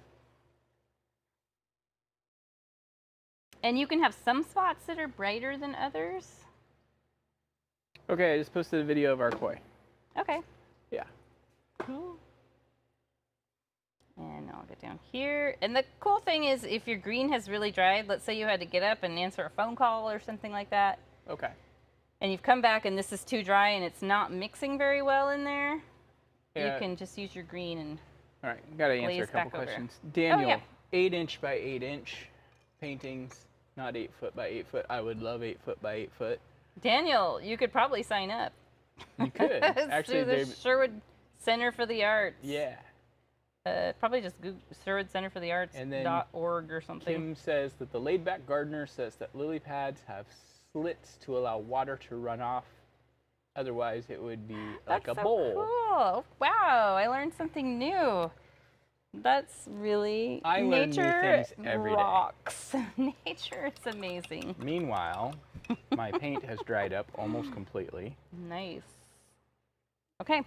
S2: And you can have some spots that are brighter than others.
S1: Okay, I just posted a video of our koi.
S2: Okay.
S1: Yeah.
S2: Cool. And I'll get down here. And the cool thing is if your green has really dried, let's say you had to get up and answer a phone call or something like that.
S1: Okay.
S2: And you've come back and this is too dry and it's not mixing very well in there.
S1: Yeah.
S2: You can just use your green and
S1: all right, got to answer a couple questions. Daniel, 8-inch by 8-inch paintings, not 8 foot by 8 foot. I would love 8 foot by 8 foot.
S2: Daniel, you could probably sign up.
S1: You could. Actually,
S2: the Sherwood Center for the Arts.
S1: Yeah.
S2: Probably just Google Sherwood Center for the Arts.org or something.
S1: Kim says that the laid back gardener says that lily pads have slits to allow water to run off. Otherwise, it would be like a bowl.
S2: Cool. Wow, I learned something new. That's really
S1: I learn new things every
S2: rocks. Nature is amazing.
S1: Meanwhile, my paint has dried up almost completely.
S2: Nice. Okay,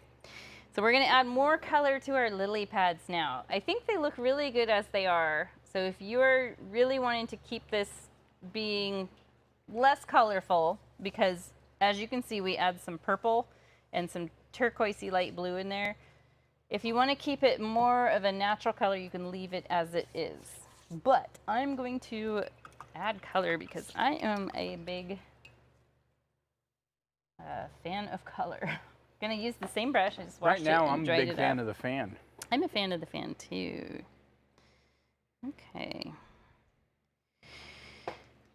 S2: so we're going to add more color to our lily pads now. I think they look really good as they are. So if you're really wanting to keep this being less colorful, because as you can see, we add some purple and some turquoisey light blue in there. If you want to keep it more of a natural color, you can leave it as it is. But I'm going to add color because I am a big fan of color. I'm going to use the same brush. I just washed
S1: right now,
S2: it and
S1: I'm a
S2: dried
S1: big
S2: it
S1: fan
S2: up.
S1: of the fan.
S2: I'm a fan of the fan too. Okay.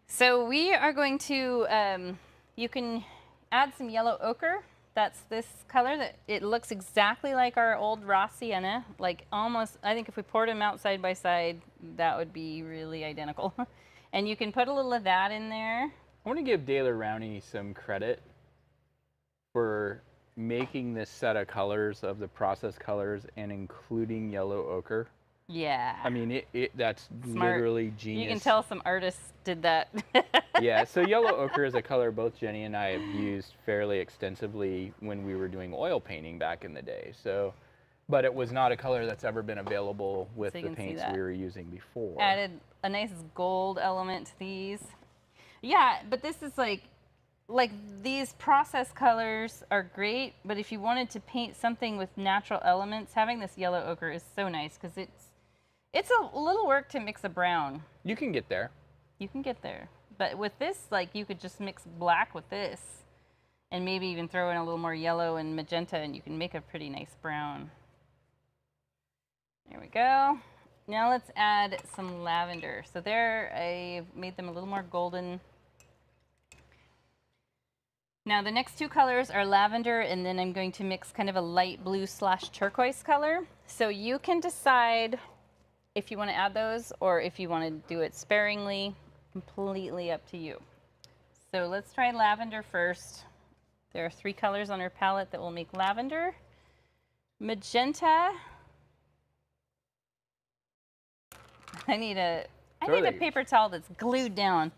S2: So we are going to, you can add some yellow ochre. That's this color that it looks exactly like our old raw sienna, like almost, I think if we poured them out side by side, that would be really identical. And you can put a little of that in there.
S1: I want to give Daler Rowney some credit for making this set of colors of the process colors and including yellow ochre.
S2: Yeah.
S1: I mean, that's
S2: Smart.
S1: literally genius.
S2: You can tell some artists did that.
S1: Yeah, so yellow ochre is a color both Jenny and I have used fairly extensively when we were doing oil painting back in the day. So, but it was not a color that's ever been available with the paints we were using before.
S2: Added a nice gold element to these. Yeah, but this is like these process colors are great, but if you wanted to paint something with natural elements, having this yellow ochre is so nice because it's a little work to mix a brown.
S1: You can get there.
S2: You can get there. But with this, like, you could just mix black with this and maybe even throw in a little more yellow and magenta, and you can make a pretty nice brown. There we go. Now let's add some lavender. So there, I made them a little more golden. Now the next two colors are lavender, and then I'm going to mix kind of a light blue / turquoise color. So you can decide if you want to add those or if you want to do it sparingly. Completely up to you. So let's try lavender first. There are 3 colors on our palette that will make lavender. Magenta. I need a paper towel that's glued down.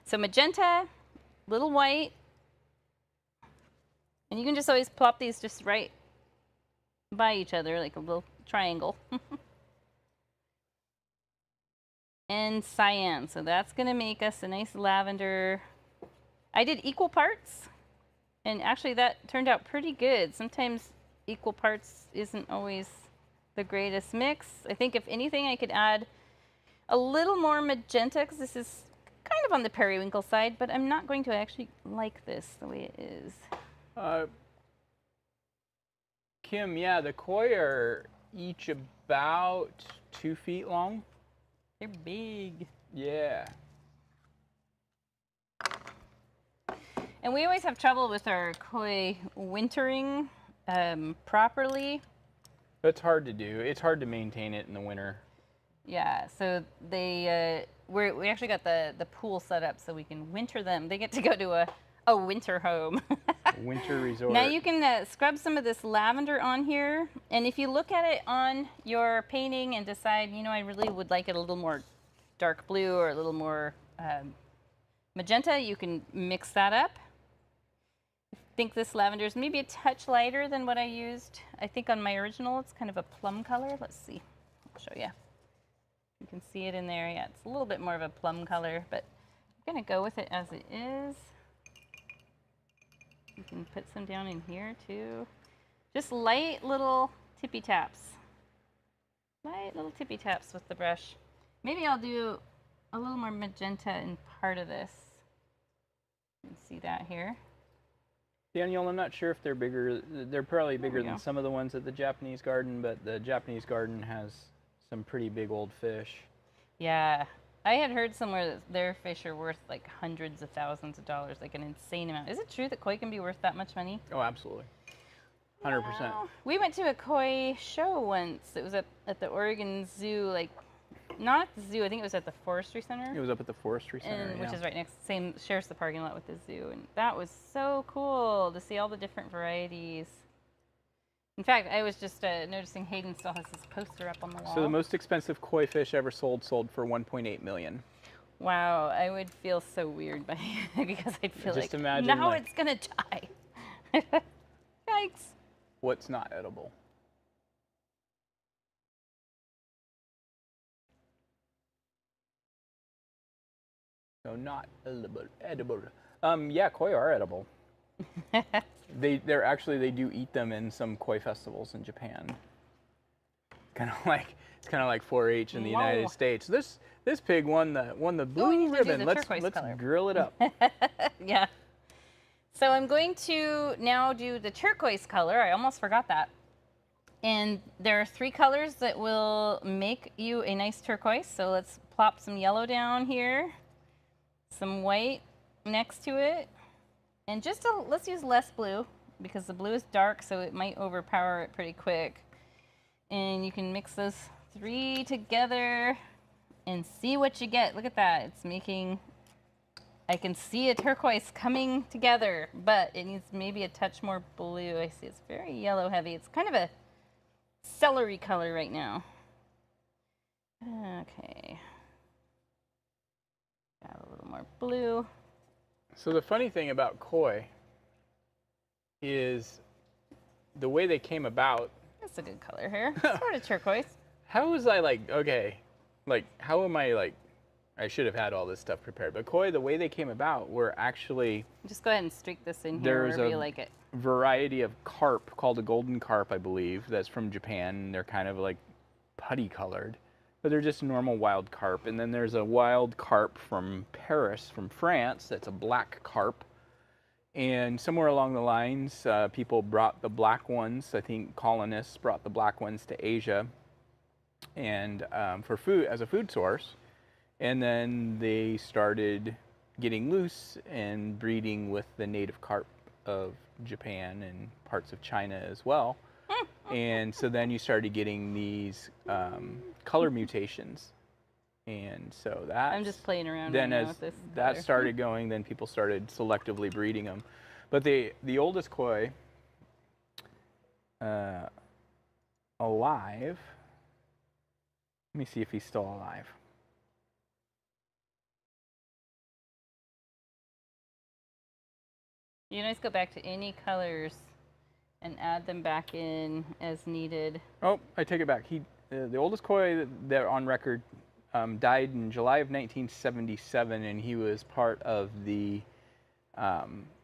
S2: So magenta, little white. And you can just always plop these just right by each other like a little triangle. And cyan, so that's gonna make us a nice lavender. I did equal parts, and actually that turned out pretty good. Sometimes equal parts isn't always the greatest mix. I think if anything I could add a little more magenta, because this is kind of on the periwinkle side, but I'm not going to actually like this the way it is.
S1: Kim, yeah, the koi are each about 2 feet long.
S2: They're big.
S1: Yeah.
S2: And we always have trouble with our koi wintering properly.
S1: It's hard to do. It's hard to maintain it in the winter.
S2: Yeah, so they we actually got the pool set up so we can winter them. They get to go to a winter home.
S1: Winter resort.
S2: Now you can scrub some of this lavender on here, and if you look at it on your painting and decide, you know, I really would like it a little more dark blue or a little more magenta, you can mix that up. I think this lavender is maybe a touch lighter than what I used. I think on my original it's kind of a plum color. Let's see. I'll show you. You can see it in there. Yeah, it's a little bit more of a plum color, but I'm going to go with it as it is. You can put some down in here too. Just light little tippy taps. Light little tippy taps with the brush. Maybe I'll do a little more magenta in part of this. You can see that here.
S1: Danielle, I'm not sure if they're bigger. They're probably bigger than some of the ones at the Japanese garden, but the Japanese garden has some pretty big old fish.
S2: Yeah. I had heard somewhere that their fish are worth like hundreds of thousands of dollars, like an insane amount. Is it true that koi can be worth that much money?
S1: Oh, absolutely. 100%.
S2: Wow. We went to a koi show once. It was at the Oregon Zoo, like, not at the zoo, I think it was at the Forestry Center.
S1: It was up at the Forestry Center,
S2: which is right next, shares the parking lot with the zoo. And that was so cool to see all the different varieties. In fact, I was just noticing Hayden still has his poster up on the wall.
S1: So the most expensive koi fish ever sold for $1.8 million.
S2: Wow, I would feel so weird because I'd feel
S1: just
S2: like,
S1: imagine
S2: now it's gonna die. Yikes.
S1: What's not edible? No, not edible. Yeah, koi are edible. They do eat them in some koi festivals in Japan. It's kind of like 4-H in the United States. This pig won the blue ribbon. Let's grill it up.
S2: Yeah. So I'm going to now do the turquoise color. I almost forgot that. And there are 3 colors that will make you a nice turquoise. So let's plop some yellow down here, some white next to it, and let's use less blue because the blue is dark, so it might overpower it pretty quick. And you can mix those 3 together and see what you get. Look at that. It's making, I can see a turquoise coming together, but it needs maybe a touch more blue. I see it's very yellow heavy. It's kind of a celery color right now. Okay. Got a little more blue.
S1: So the funny thing about koi is the way they came about.
S2: That's a good color here. Sort of turquoise.
S1: How was I like, okay, like, how am I like, I should have had all this stuff prepared. But koi, the way they came about were actually...
S2: Just go ahead and streak this in here wherever you like it.
S1: Variety of carp called a golden carp, I believe, that's from Japan. And they're kind of like putty colored, but they're just normal wild carp. And then there's a wild carp from Paris, from France, that's a black carp. And somewhere along the lines, people brought the black ones. I think colonists brought the black ones to Asia, and for food, as a food source. And then they started getting loose and breeding with the native carp of Japan and parts of China as well. And so then you started getting these color mutations. And so that...
S2: I'm just playing around
S1: then
S2: right
S1: as
S2: now with this
S1: that
S2: color.
S1: started going, then people started selectively breeding them. But the oldest koi alive, let me see if he's still alive.
S2: You can always go back to any colors and add them back in as needed.
S1: Oh, I take it back. The oldest koi that on record died in July of 1977, and he was part of the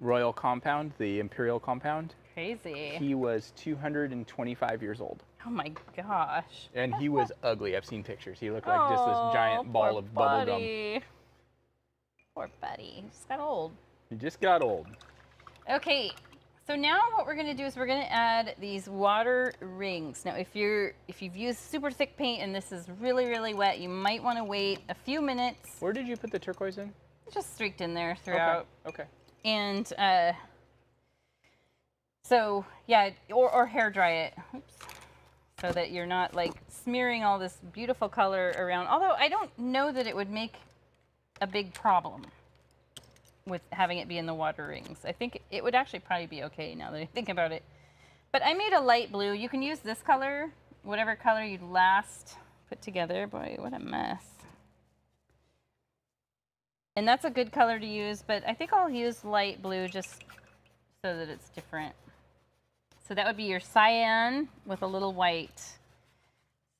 S1: royal compound, the imperial compound.
S2: Crazy.
S1: He was 225 years old.
S2: Oh my gosh.
S1: And he was ugly. I've seen pictures. He looked like just this giant ball of bubble gum.
S2: Poor buddy. He just got old.
S1: He just got old.
S2: Okay, so now what we're gonna do is we're gonna add these water rings. Now if you've used super thick paint and this is really, really wet, you might wanna wait a few minutes.
S1: Where did you put the turquoise in?
S2: Just streaked in there throughout.
S1: Okay.
S2: And so yeah, or hair dry it. Oops. So that you're not like smearing all this beautiful color around. Although I don't know that it would make a big problem with having it be in the water rings. I think it would actually probably be okay now that I think about it. But I made a light blue. You can use this color, whatever color you'd last put together. Boy, what a mess. And that's a good color to use, but I think I'll use light blue just so that it's different. So that would be your cyan with a little white.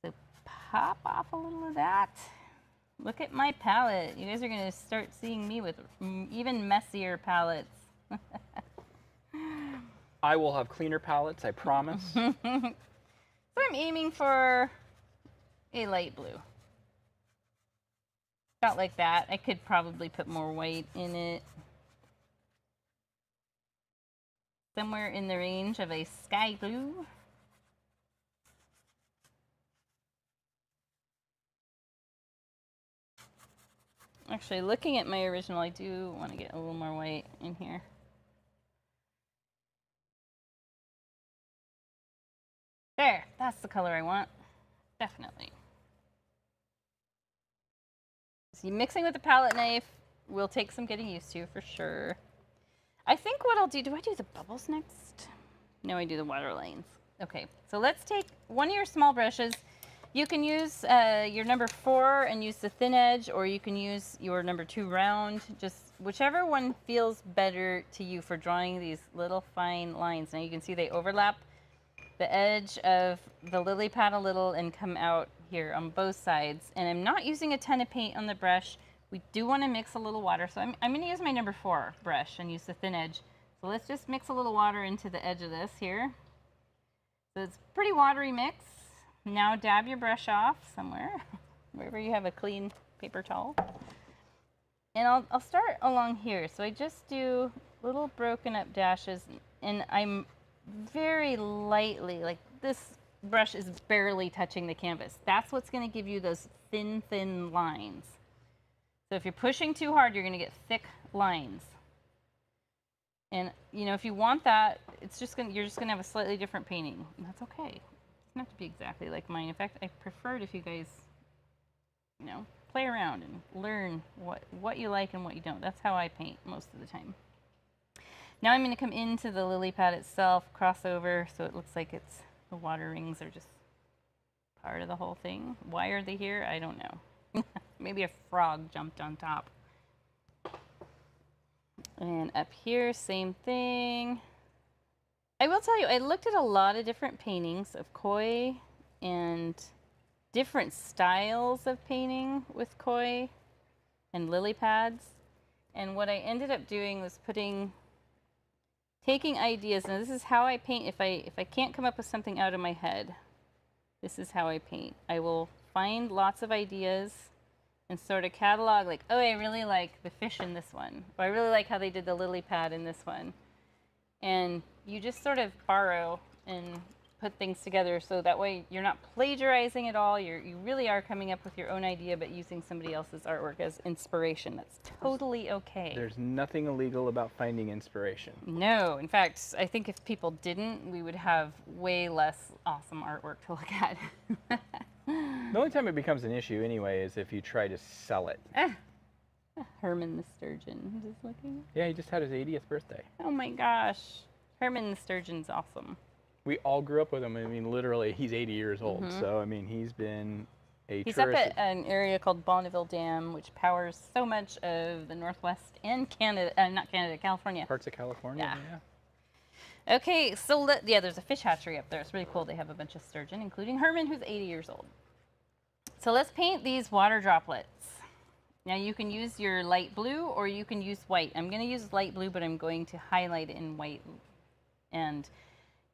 S2: So pop off a little of that. Look at my palette. You guys are going to start seeing me with even messier palettes.
S1: I will have cleaner palettes, I promise.
S2: So I'm aiming for a light blue. About like that. I could probably put more white in it. Somewhere in the range of a sky blue. Actually, looking at my original, I do want to get a little more white in here. There, that's the color I want. Definitely. See, mixing with the palette knife will take some getting used to, for sure. I think what I'll do I do the bubbles next? No, I do the water lines. Okay, so let's take one of your small brushes. You can use your number 4 and use the thin edge, or you can use your number 2 round. Just whichever one feels better to you for drawing these little fine lines. Now you can see they overlap the edge of the lily pad a little and come out here on both sides. And I'm not using a ton of paint on the brush. We do want to mix a little water, so I'm going to use my number 4 brush and use the thin edge. So let's just mix a little water into the edge of this here. So it's a pretty watery mix. Now dab your brush off somewhere, wherever you have a clean paper towel. And I'll start along here. So I just do little broken up dashes, and I'm very lightly, like this brush is barely touching the canvas. That's what's going to give you those thin, thin lines. So if you're pushing too hard, you're going to get thick lines. And you know, if you want that, you're just going to have a slightly different painting, and that's okay. It doesn't have to be exactly like mine. In fact, I prefer it if you guys, you know, play around and learn what you like and what you don't. That's how I paint most of the time. Now I'm going to come into the lily pad itself, cross over, so it looks like the water rings are just part of the whole thing. Why are they here? I don't know. Maybe a frog jumped on top. And up here, same thing. I will tell you, I looked at a lot of different paintings of koi and different styles of painting with koi and lily pads. And what I ended up doing was taking ideas, and this is how I paint. If I can't come up with something out of my head, this is how I paint. I will find lots of ideas and sort of catalog, like, oh, I really like the fish in this one, or I really like how they did the lily pad in this one. And you just sort of borrow and put things together, so that way you're not plagiarizing at all. You really are coming up with your own idea, but using somebody else's artwork as inspiration. That's totally okay.
S1: There's nothing illegal about finding inspiration.
S2: No, in fact, I think if people didn't, we would have way less awesome artwork to look at.
S1: The only time it becomes an issue anyway is if you try to sell it.
S2: Herman the sturgeon, just looking.
S1: Yeah, he just had his 80th birthday.
S2: Oh my gosh. Herman the sturgeon's awesome.
S1: We all grew up with him. I mean, literally, he's 80 years old. So, I mean, he's been a
S2: He's
S1: tourist.
S2: up at an area called Bonneville Dam, which powers so much of the Northwest and Canada, not Canada, California.
S1: Parts of California, yeah.
S2: Okay, so there's a fish hatchery up there. It's really cool. They have a bunch of sturgeon, including Herman, who's 80 years old. So let's paint these water droplets. Now you can use your light blue or you can use white. I'm going to use light blue, but I'm going to highlight it in white. And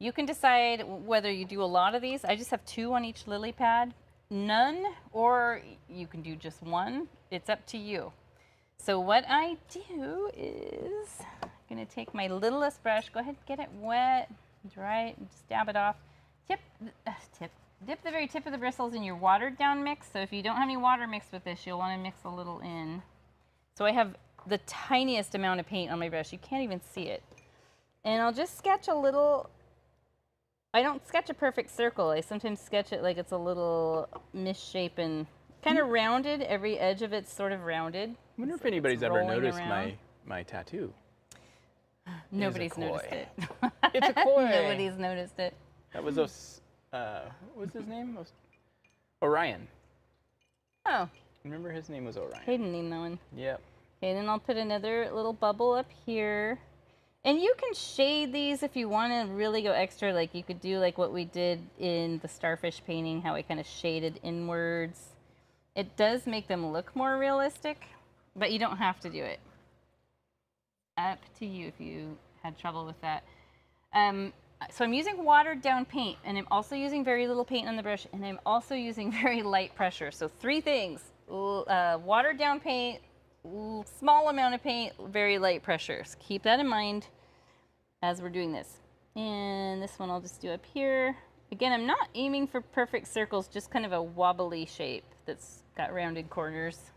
S2: you can decide whether you do a lot of these. I just have 2 on each lily pad. None, or you can do just 1. It's up to you. So what I do is I'm going to take my littlest brush. Go ahead, get it wet, dry it, and just dab it off. Dip the very tip of the bristles in your watered down mix. So if you don't have any water mixed with this, you'll want to mix a little in. So I have the tiniest amount of paint on my brush. You can't even see it. And I'll just sketch a little. I don't sketch a perfect circle. I sometimes sketch it like it's a little misshapen, kind of rounded. Every edge of it's sort of rounded.
S1: I wonder if anybody's ever noticed my tattoo.
S2: Nobody's noticed it.
S1: It's a koi.
S2: Nobody's noticed it.
S1: That was what was his name? Orion.
S2: Oh.
S1: Remember his name was Orion.
S2: Hayden named that one.
S1: Yep.
S2: Okay, then I'll put another little bubble up here. And you can shade these if you want to really go extra. Like you could do like what we did in the starfish painting, how I kind of shaded inwards. It does make them look more realistic, but you don't have to do it. Up to you if you had trouble with that. So I'm using watered down paint, and I'm also using very little paint on the brush, and I'm also using very light pressure. So 3 things: watered down paint, small amount of paint, very light pressure. So keep that in mind as we're doing this. And this one I'll just do up here. Again, I'm not aiming for perfect circles, just kind of a wobbly shape that's got rounded corners.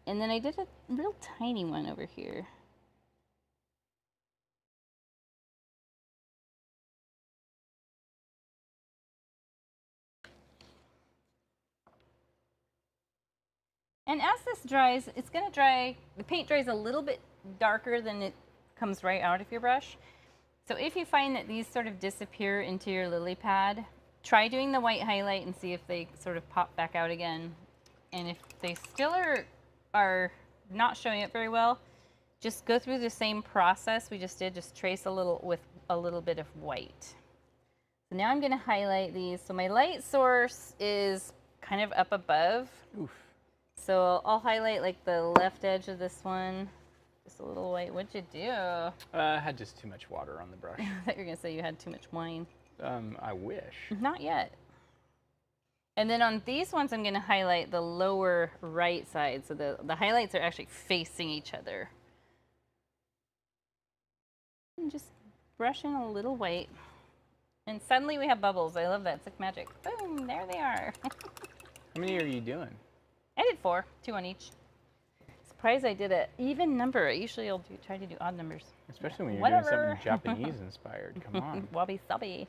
S2: And then I did a real tiny one over here. And as this dries, it's going to dry, the paint dries a little bit darker than it comes right out of your brush. So if you find that these sort of disappear into your lily pad, try doing the white highlight and see if they sort of pop back out again. And if they still are not showing up very well, just go through the same process we just did, just trace a little with a little bit of white. So now I'm going to highlight these. So my light source is kind of up above.
S1: Oof.
S2: So I'll highlight like the left edge of this one. Just a little white. What'd you do?
S1: I had just too much water on the brush.
S2: I thought you were going to say you had too much wine.
S1: I wish.
S2: Not yet. And then on these ones, I'm going to highlight the lower right side. So the highlights are actually facing each other. And just brush in a little white. And suddenly we have bubbles. I love that. It's like magic. Boom, there they are.
S1: How many are you doing?
S2: I did 4, 2 on each. Surprised I did an even number. Usually I'll try to do odd numbers.
S1: Especially when you're doing something Japanese inspired. Come on.
S2: Wabi sabi.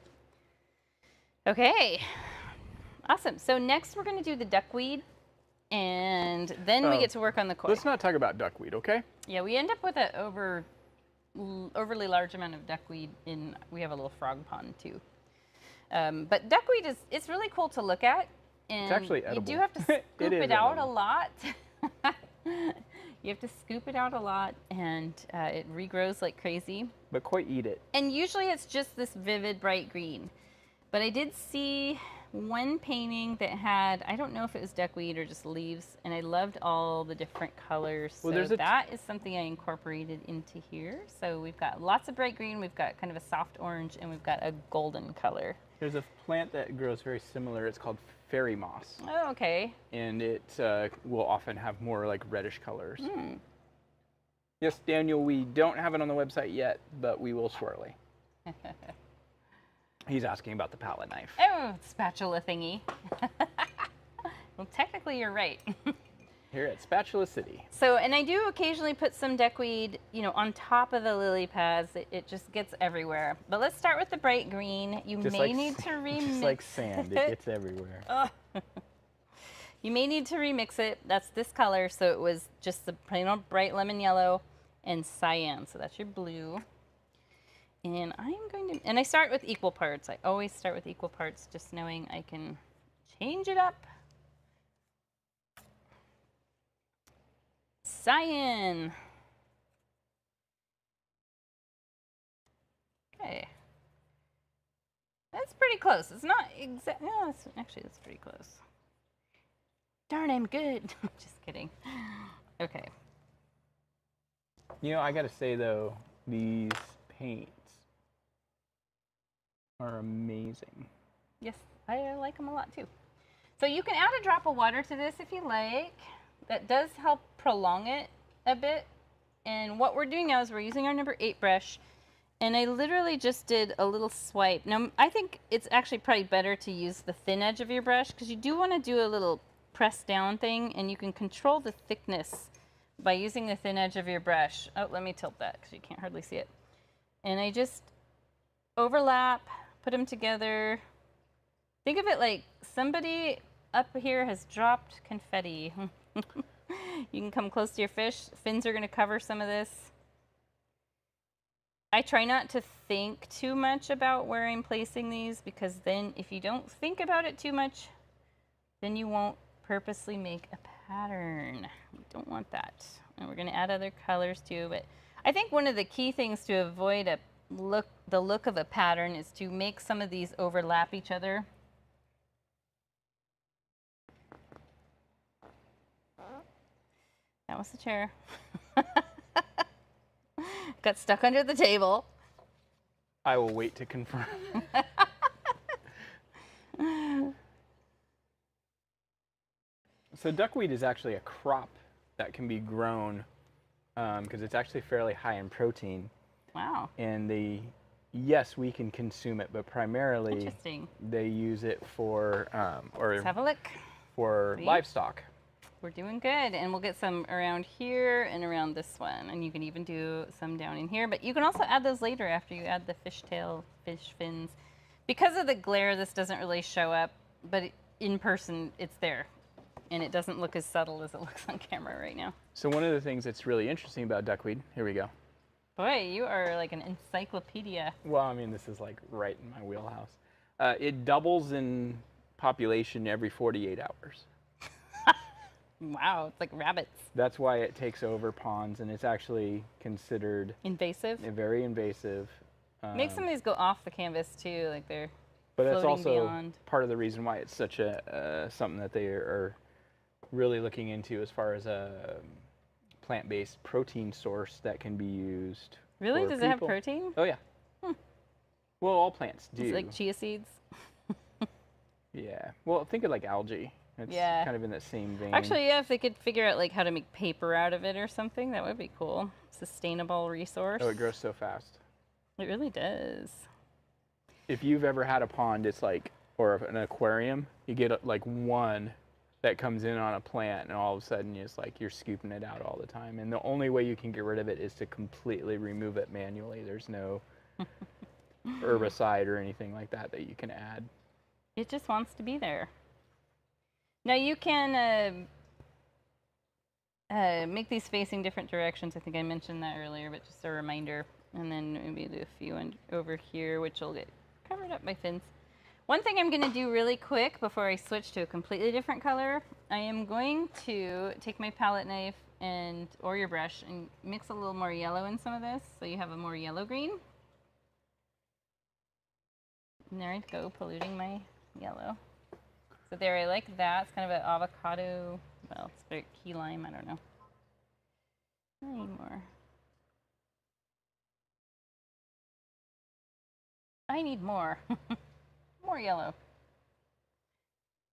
S2: Okay. Awesome. So next we're going to do the duckweed, and then we get to work on the koi.
S1: Let's not talk about duckweed, okay?
S2: Yeah, we end up with an overly large amount of duckweed we have a little frog pond too. But duckweed it's really cool to look at. And
S1: it's actually edible.
S2: You do have to scoop it out a lot. You have to scoop it out a lot, and it regrows like crazy.
S1: But quite eat it.
S2: And usually it's just this vivid bright green. But I did see one painting that had, I don't know if it was duckweed or just leaves, and I loved all the different colors. Well, so that is something I incorporated into here. So we've got lots of bright green, we've got kind of a soft orange, and we've got a golden color.
S1: There's a plant that grows very similar. It's called fairy moss.
S2: Oh, okay.
S1: And it will often have more like reddish colors. Yes, Daniel, we don't have it on the website yet, but we will shortly. He's asking about the palette knife.
S2: Oh, spatula thingy. Well, technically you're right.
S1: Here at Spatula City.
S2: So, and I do occasionally put some duckweed, you know, on top of the lily pads. It just gets everywhere. But let's start with the bright green. You may need to remix it.
S1: Just like sand, it gets everywhere. Oh.
S2: You may need to remix it. That's this color, so it was just the plain old bright lemon yellow and cyan. So that's your blue. And I'm going to, and I start with equal parts. I always start with equal parts, just knowing I can change it up. Cyan. Okay. That's pretty close. It's not exact. No, actually, that's pretty close. Darn, I'm good. Just kidding. Okay.
S1: You know, I gotta say though, these paints are amazing.
S2: Yes, I like them a lot too. So you can add a drop of water to this if you like. That does help prolong it a bit. And what we're doing now is we're using our number 8 brush. And I literally just did a little swipe. Now, I think it's actually probably better to use the thin edge of your brush because you do want to do a little press down thing, and you can control the thickness by using the thin edge of your brush. Oh, let me tilt that because you can't hardly see it. And I just overlap, put them together. Think of it like somebody up here has dropped confetti. You can come close to your fish. Fins are going to cover some of this. I try not to think too much about where I'm placing these, because then if you don't think about it too much, then you won't purposely make a pattern. We don't want that. And we're going to add other colors too, but I think one of the key things to avoid the look of a pattern is to make some of these overlap each other. That was the chair. Got stuck under the table.
S1: I will wait to confirm. So duckweed is actually a crop that can be grown because it's actually fairly high in protein.
S2: Wow.
S1: And yes, we can consume it, but primarily they use it for,
S2: let's have a look.
S1: For livestock.
S2: We're doing good, and we'll get some around here and around this one, and you can even do some down in here, but you can also add those later after you add the fishtail, fish fins. Because of the glare, this doesn't really show up, but in person, it's there, and it doesn't look as subtle as it looks on camera right now.
S1: So one of the things that's really interesting about duckweed, here we go.
S2: Boy, you are like an encyclopedia.
S1: Well, I mean, this is like right in my wheelhouse. It doubles in population every 48 hours.
S2: Wow, it's like rabbits.
S1: That's why it takes over ponds, and it's actually considered
S2: invasive.
S1: Very invasive.
S2: Make some of these go off the canvas too, like they're.
S1: But that's also
S2: beyond.
S1: Part of the reason why it's such a something that they are really looking into as far as a plant-based protein source that can be used.
S2: Really? Does it have protein?
S1: Oh yeah. Well, all plants do.
S2: It's like chia seeds.
S1: Yeah. Well, think of like algae. It's kind of in that same vein.
S2: Actually, yeah, if they could figure out like how to make paper out of it or something, that would be cool. Sustainable resource.
S1: Oh, it grows so fast.
S2: It really does.
S1: If you've ever had a pond, it's like, or an aquarium, you get like one that comes in on a plant, and all of a sudden it's like you're scooping it out all the time. And the only way you can get rid of it is to completely remove it manually. There's no herbicide or anything like that you can add.
S2: It just wants to be there. Now you can make these facing different directions. I think I mentioned that earlier, but just a reminder. And then maybe do a few over here, which will get covered up by fins. One thing I'm going to do really quick before I switch to a completely different color, I am going to take my palette knife or your brush and mix a little more yellow in some of this so you have a more yellow green. And there I go, polluting my yellow. So there, I like that. It's kind of an avocado, well, it's very key lime, I don't know. I need more. I need more. More yellow.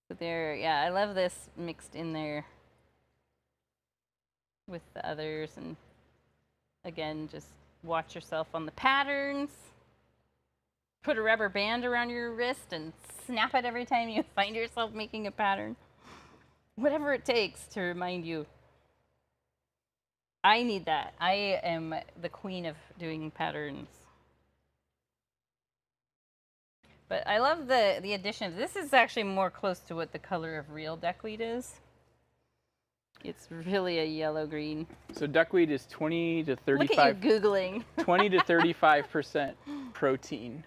S2: So there, yeah, I love this mixed in there with the others. And again, just watch yourself on the patterns. Put a rubber band around your wrist and snap it every time you find yourself making a pattern. Whatever it takes to remind you. I need that. I am the queen of doing patterns. But I love the additions. This is actually more close to what the color of real duckweed is. It's really a yellow-green.
S1: So duckweed is 20 to 35.
S2: Look at you Googling.
S1: 20 to 35% protein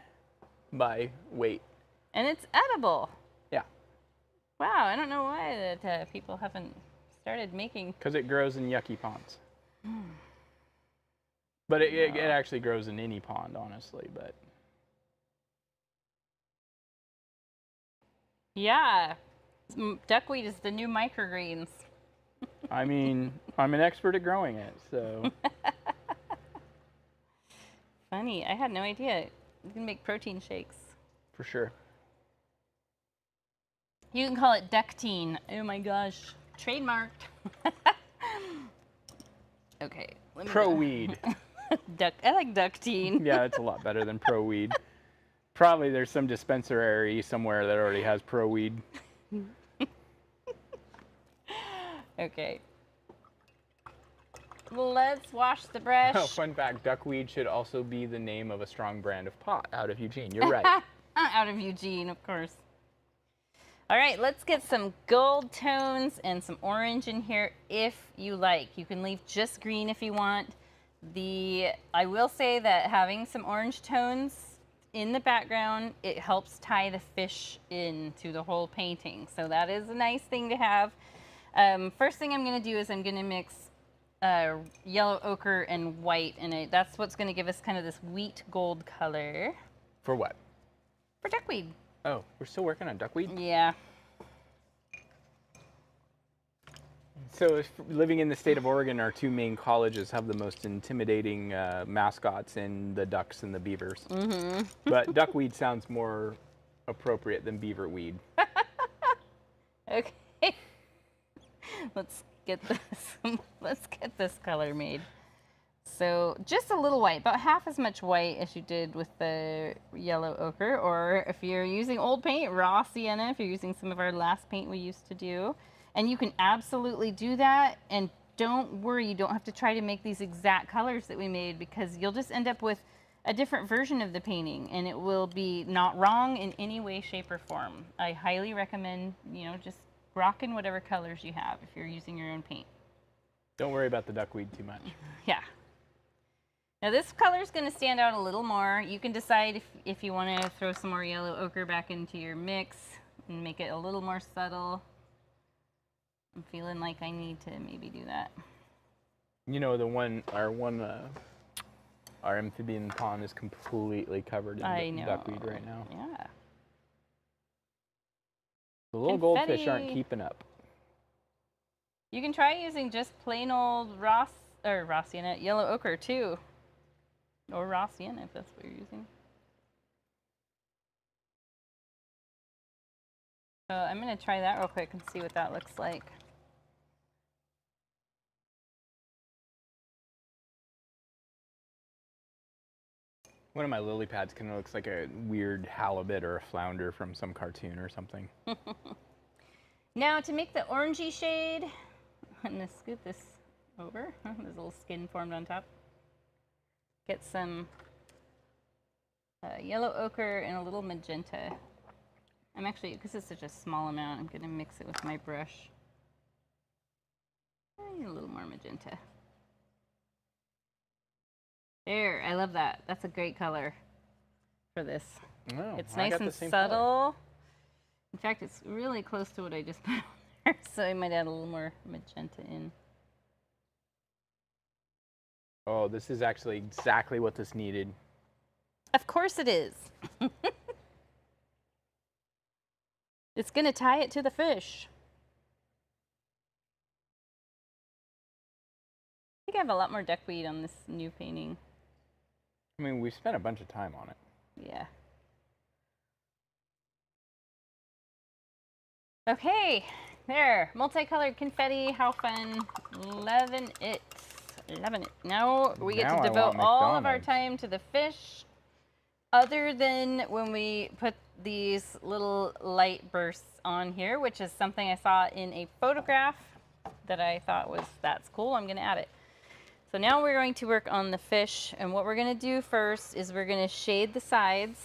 S1: by weight.
S2: And it's edible.
S1: Yeah.
S2: Wow, I don't know why that people haven't started making.
S1: Because it grows in yucky ponds. But it actually grows in any pond, honestly. But
S2: yeah, duckweed is the new microgreens.
S1: I mean, I'm an expert at growing it, so.
S2: Funny, I had no idea. You can make protein shakes.
S1: For sure.
S2: You can call it ductine. Oh my gosh, trademarked. Okay.
S1: Pro-weed.
S2: I like ductine.
S1: Yeah, it's a lot better than pro-weed. Probably there's some dispensary somewhere that already has pro-weed.
S2: Okay. Let's wash the brush.
S1: Oh, fun fact, duckweed should also be the name of a strong brand of pot out of Eugene. You're right.
S2: Out of Eugene, of course. All right, let's get some gold tones and some orange in here if you like. You can leave just green if you want. I will say that having some orange tones in the background, it helps tie the fish into the whole painting. So that is a nice thing to have. First thing I'm going to do is I'm going to mix yellow ochre and white in it. That's what's going to give us kind of this wheat gold color.
S1: For what?
S2: For duckweed.
S1: Oh, we're still working on duckweed?
S2: Yeah.
S1: So if living in the state of Oregon, our two main colleges have the most intimidating mascots in the ducks and the beavers. Mm-hmm. But duckweed sounds more appropriate than beaverweed.
S2: Okay. Let's get this color made. So just a little white, about half as much white as you did with the yellow ochre, or if you're using old paint, raw sienna, if you're using some of our last paint we used to do. And you can absolutely do that, and don't worry, you don't have to try to make these exact colors that we made, because you'll just end up with a different version of the painting, and it will be not wrong in any way, shape, or form. I highly recommend, just rock in whatever colors you have if you're using your own paint.
S1: Don't worry about the duckweed too much.
S2: Yeah. Now this color is going to stand out a little more. You can decide if you want to throw some more yellow ochre back into your mix and make it a little more subtle. I'm feeling like I need to maybe do that.
S1: Our amphibian pond is completely covered in duckweed right now.
S2: Yeah.
S1: The little goldfish aren't keeping up.
S2: You can try using just plain old raw sienna, yellow ochre too. Or raw sienna if that's what you're using. So I'm going to try that real quick and see what that looks like.
S1: One of my lily pads kind of looks like a weird halibut or a flounder from some cartoon or something.
S2: Now to make the orangey shade, I'm going to scoot this over. There's a little skin formed on top. Get some yellow ochre and a little magenta. I'm actually, because it's such a small amount, I'm going to mix it with my brush. I need a little more magenta. There, I love that. That's a great color for this.
S1: Oh,
S2: it's nice and subtle. Color. In fact, it's really close to what I just put on there, so I might add a little more magenta in.
S1: Oh, this is actually exactly what this needed.
S2: Of course it is. It's going to tie it to the fish. I think I have a lot more duckweed on this new painting.
S1: I mean, we spent a bunch of time on it.
S2: Yeah. Okay, there. Multicolored confetti. How fun. Loving it. Loving it. Now we get to devote all of our time to the fish, other than when we put these little light bursts on here, which is something I saw in a photograph that I thought was, that's cool. I'm going to add it. So now we're going to work on the fish, and what we're going to do first is we're going to shade the sides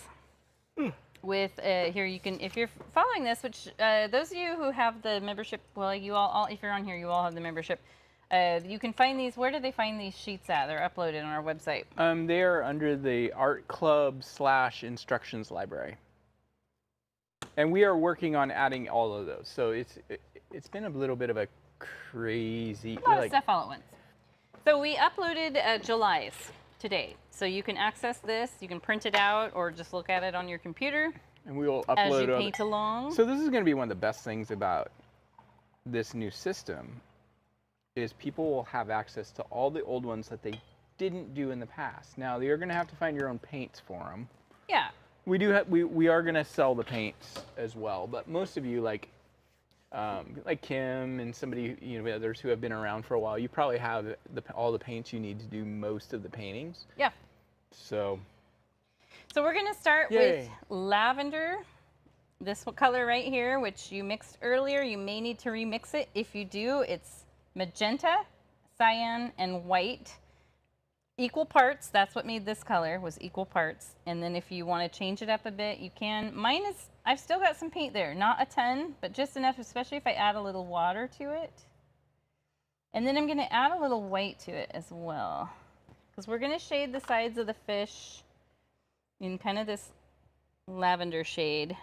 S2: with, here you can, if you're following this, which those of you who have the membership, well, you all, if you're on here, you all have the membership. You can find these, where do they find these sheets at? They're uploaded on our website.
S1: They are under the Art Club / Instructions Library. And we are working on adding all of those. So it's been a little bit of a crazy...
S2: A lot of stuff all at once. So we uploaded July's today. So you can access this, you can print it out, or just look at it on your computer.
S1: And we will upload
S2: as you paint along.
S1: So this is going to be one of the best things about this new system, is people will have access to all the old ones that they didn't do in the past. Now, you're going to have to find your own paints for them.
S2: Yeah.
S1: We do have, we are going to sell the paints as well, but most of you, like Kim and somebody, others who have been around for a while, you probably have all the paints you need to do most of the paintings.
S2: Yeah.
S1: So
S2: we're going to start with lavender, this color right here, which you mixed earlier. You may need to remix it. If you do, it's magenta, cyan, and white. Equal parts. That's what made this color, was equal parts. And then if you want to change it up a bit, you can. Mine is, I've still got some paint there. Not a ton, but just enough, especially if I add a little water to it. And then I'm going to add a little white to it as well, because we're going to shade the sides of the fish in kind of this lavender shade.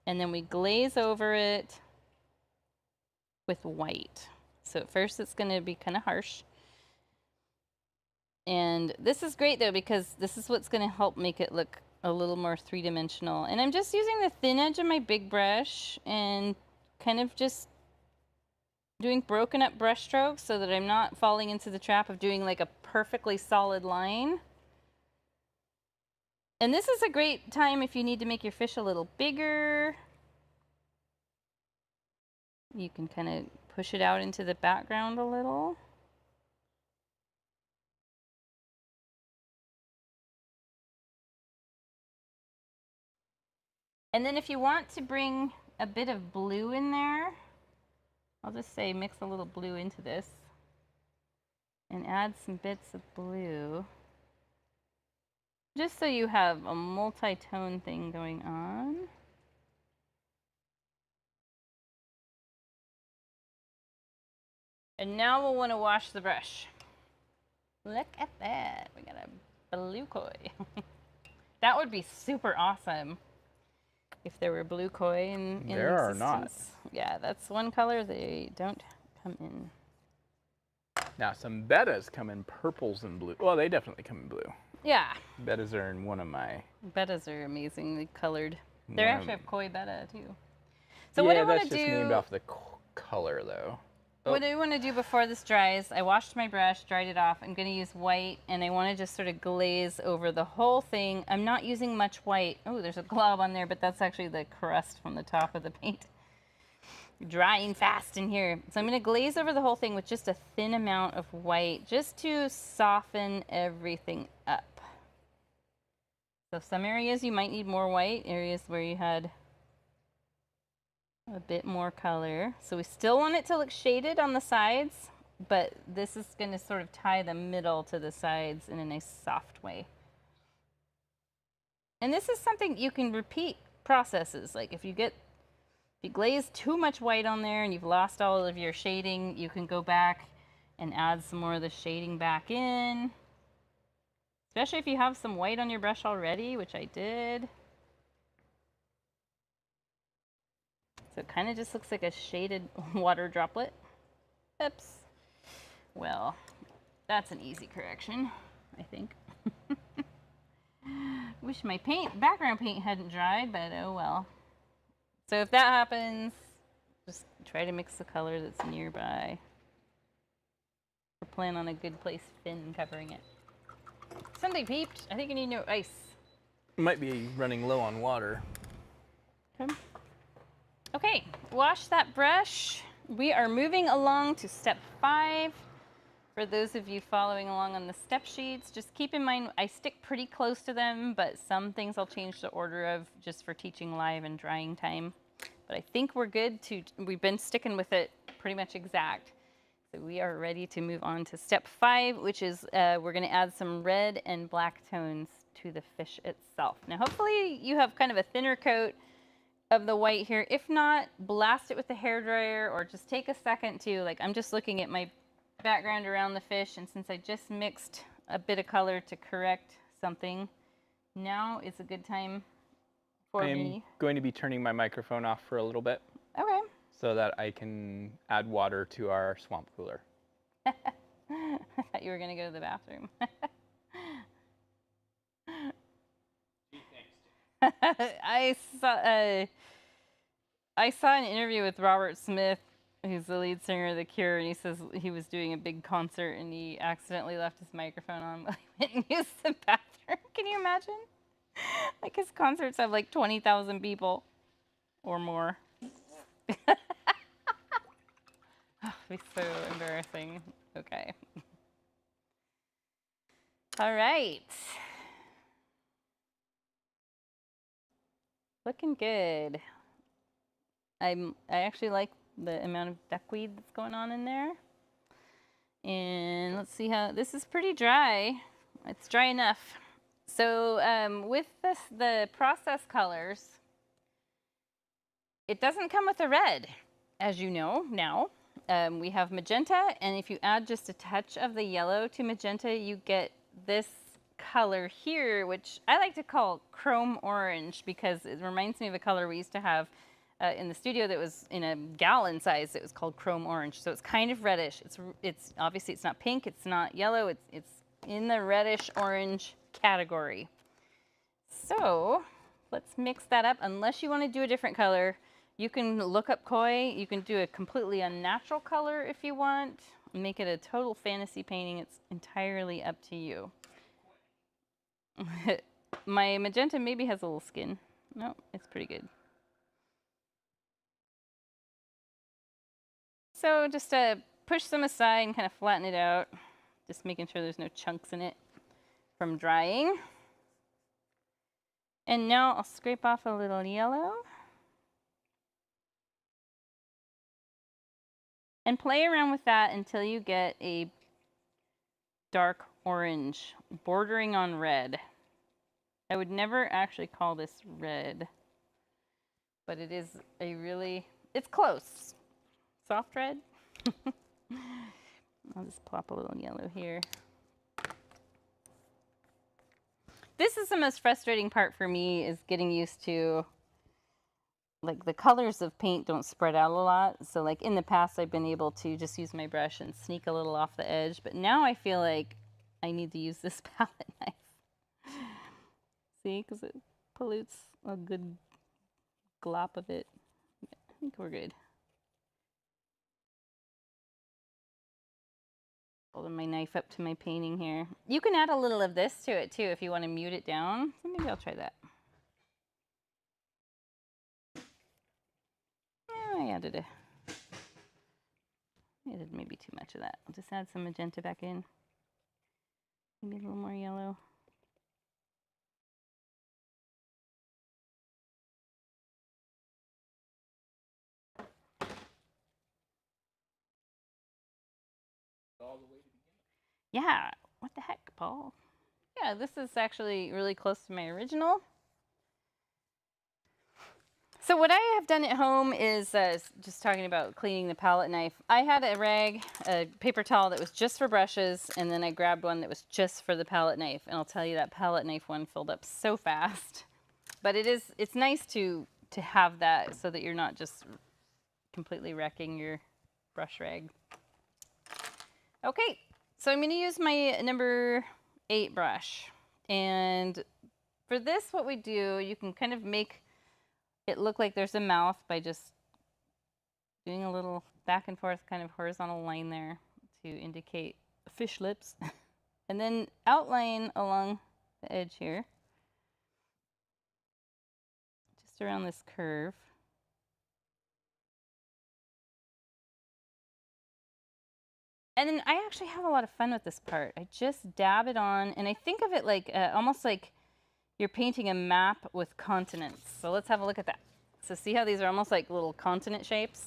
S2: And then we glaze over it with white. So at first it's going to be kind of harsh. And this is great though, because this is what's going to help make it look a little more three-dimensional. And I'm just using the thin edge of my big brush and kind of just doing broken up brush strokes so that I'm not falling into the trap of doing like a perfectly solid line. And this is a great time if you need to make your fish a little bigger. You can kind of push it out into the background a little. And then if you want to bring a bit of blue in there, I'll just say mix a little blue into this and add some bits of blue. Just so you have a multi-tone thing going on. And now we'll want to wash the brush. Look at that. We got a blue koi. That would be super awesome if there were blue koi in
S1: there are not.
S2: Yeah, that's one color. They don't come in.
S1: Now, some bettas come in purples and blue. Well, they definitely come in blue.
S2: Yeah.
S1: Bettas are in one of my...
S2: Bettas are amazingly colored. They actually have koi betta, too. So what I want to do...
S1: that's just named off the color, though.
S2: What I want to do before this dries, I washed my brush, dried it off. I'm going to use white, and I want to just sort of glaze over the whole thing. I'm not using much white. Oh, there's a glob on there, but that's actually the crust from the top of the paint. Drying fast in here. So I'm going to glaze over the whole thing with just a thin amount of white, just to soften everything up. So some areas you might need more white, areas where you had a bit more color. So we still want it to look shaded on the sides, but this is going to sort of tie the middle to the sides in a nice soft way. And this is something you can repeat processes. Like if you glaze too much white on there and you've lost all of your shading, you can go back and add some more of the shading back in. Especially if you have some white on your brush already, which I did. So it kind of just looks like a shaded water droplet. Oops. Well, that's an easy correction, I think. Wish my background paint hadn't dried, but oh well. So if that happens, just try to mix the color that's nearby. Or plan on a good place fin covering it. Something peeped. I think you need no ice.
S1: Might be running low on water.
S2: Okay, wash that brush. We are moving along to step 5. For those of you following along on the step sheets, just keep in mind I stick pretty close to them, but some things I'll change the order of just for teaching live and drying time. But I think we're good we've been sticking with it pretty much exact. So we are ready to move on to step 5, which is we're going to add some red and black tones to the fish itself. Now hopefully you have kind of a thinner coat of the white here. If not, blast it with the hairdryer or just take a second to, like, I'm just looking at my background around the fish, and since I just mixed a bit of color to correct something, now is a good time for me.
S1: I'm going to be turning my microphone off for a little bit.
S2: Okay.
S1: So that I can add water to our swamp cooler.
S2: I thought you were going to go to the bathroom. I saw an interview with Robert Smith, who's the lead singer of The Cure, and he says he was doing a big concert and he accidentally left his microphone on while he went and used the bathroom. Can you imagine? Like, his concerts have like 20,000 people or more. Oh, it'd be so embarrassing. Okay. All right. Looking good. I actually like the amount of duckweed that's going on in there. And let's see how, this is pretty dry. It's dry enough. So with the process colors, it doesn't come with a red, as you know now. We have magenta, and if you add just a touch of the yellow to magenta, you get this color here, which I like to call chrome orange because it reminds me of a color we used to have in the studio that was in a gallon size. It was called chrome orange. So it's kind of reddish. It's obviously it's not pink, it's not yellow, it's in the reddish orange category. So let's mix that up. Unless you want to do a different color, you can look up koi. You can do a completely unnatural color if you want. Make it a total fantasy painting. It's entirely up to you. My magenta maybe has a little skin. No, it's pretty good. So just push some aside and kind of flatten it out. Just making sure there's no chunks in it from drying. And now I'll scrape off a little yellow. And play around with that until you get a dark orange bordering on red. I would never actually call this red, but it is it's close. Soft red. I'll just plop a little yellow here. This is the most frustrating part for me, is getting used to, like, the colors of paint don't spread out a lot. So like in the past, I've been able to just use my brush and sneak a little off the edge, but now I feel like I need to use this palette knife. See, because it pollutes a good glop of it. I think we're good. Holding my knife up to my painting here. You can add a little of this to it too if you want to mute it down. So maybe I'll try that. Yeah, I added maybe too much of that. I'll just add some magenta back in. Maybe a little more yellow. Yeah, what the heck, Paul? Yeah, this is actually really close to my original. So what I have done at home is just talking about cleaning the palette knife. I had a rag, a paper towel that was just for brushes, and then I grabbed one that was just for the palette knife. And I'll tell you, that palette knife one filled up so fast. But it's nice to to have that so that you're not just completely wrecking your brush rag. Okay, so I'm going to use my number 8 brush. And for this, what we do, you can kind of make it look like there's a mouth by just doing a little back and forth kind of horizontal line there to indicate fish lips. And then outline along the edge here, just around this curve. And then I actually have a lot of fun with this part. I just dab it on, and I think of it like almost like you're painting a map with continents. So let's have a look at that. So see how these are almost like little continent shapes?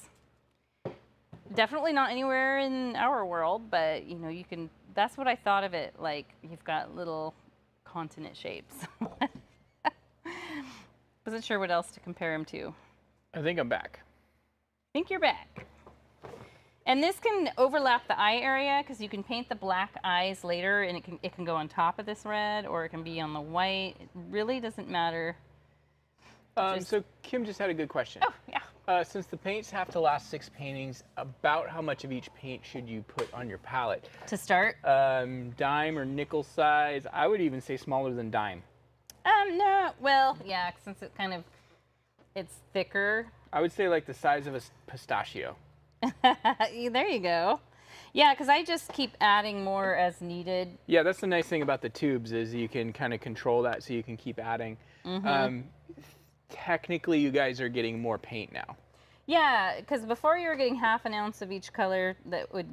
S2: Definitely not anywhere in our world, but you know, you can, that's what I thought of it like. You've got little continent shapes. Wasn't sure what else to compare them to.
S1: I think I'm back.
S2: I think you're back. And this can overlap the eye area because you can paint the black eyes later, and it can go on top of this red, or it can be on the white. It really doesn't matter.
S1: So Kim just had a good question.
S2: Oh, yeah.
S1: Since the paints have to last 6 paintings, about how much of each paint should you put on your palette?
S2: To start?
S1: Dime or nickel size. I would even say smaller than dime.
S2: No, well, yeah, since it's thicker.
S1: I would say like the size of a pistachio.
S2: There you go. Yeah, because I just keep adding more as needed.
S1: Yeah, that's the nice thing about the tubes is you can kind of control that so you can keep adding. Mm-hmm. Technically, you guys are getting more paint now.
S2: Yeah, because before you were getting half an ounce of each color,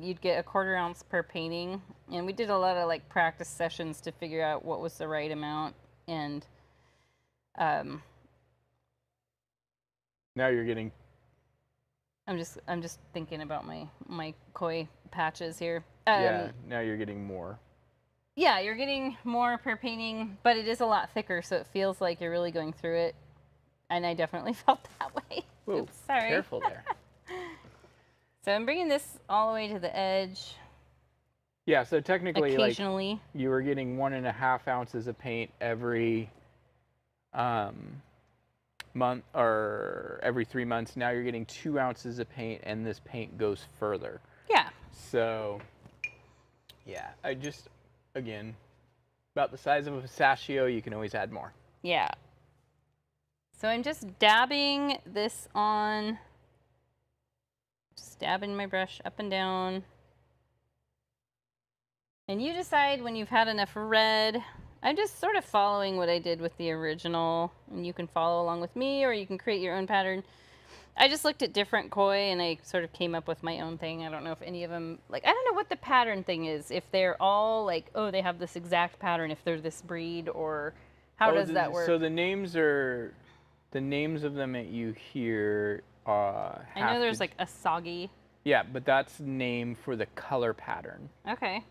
S2: you'd get a 1/4 ounce per painting, and we did a lot of like practice sessions to figure out what was the right amount. And
S1: now you're getting.
S2: I'm just thinking about my koi patches here.
S1: Yeah, now you're getting more.
S2: Yeah, you're getting more per painting, but it is a lot thicker, so it feels like you're really going through it. And I definitely felt that way.
S1: Whoa,
S2: oops, sorry.
S1: Careful there.
S2: So I'm bringing this all the way to the edge.
S1: Yeah, so technically,
S2: occasionally,
S1: like, you were getting 1.5 ounces of paint every month or every 3 months. Now you're getting 2 ounces of paint, and this paint goes further.
S2: Yeah.
S1: So, yeah, I just, again, about the size of a pistachio, you can always add more.
S2: Yeah. So I'm just dabbing this on, just dabbing my brush up and down. And you decide when you've had enough red. I'm just sort of following what I did with the original, and you can follow along with me, or you can create your own pattern. I just looked at different koi, and I sort of came up with my own thing. I don't know if any of them, like, I don't know what the pattern thing is. If they're all like, oh, they have this exact pattern, if they're this breed, or how does that work?
S1: So the names of them that you hear
S2: I know there's like Asagi.
S1: Yeah, but that's name for the color pattern.
S2: Okay.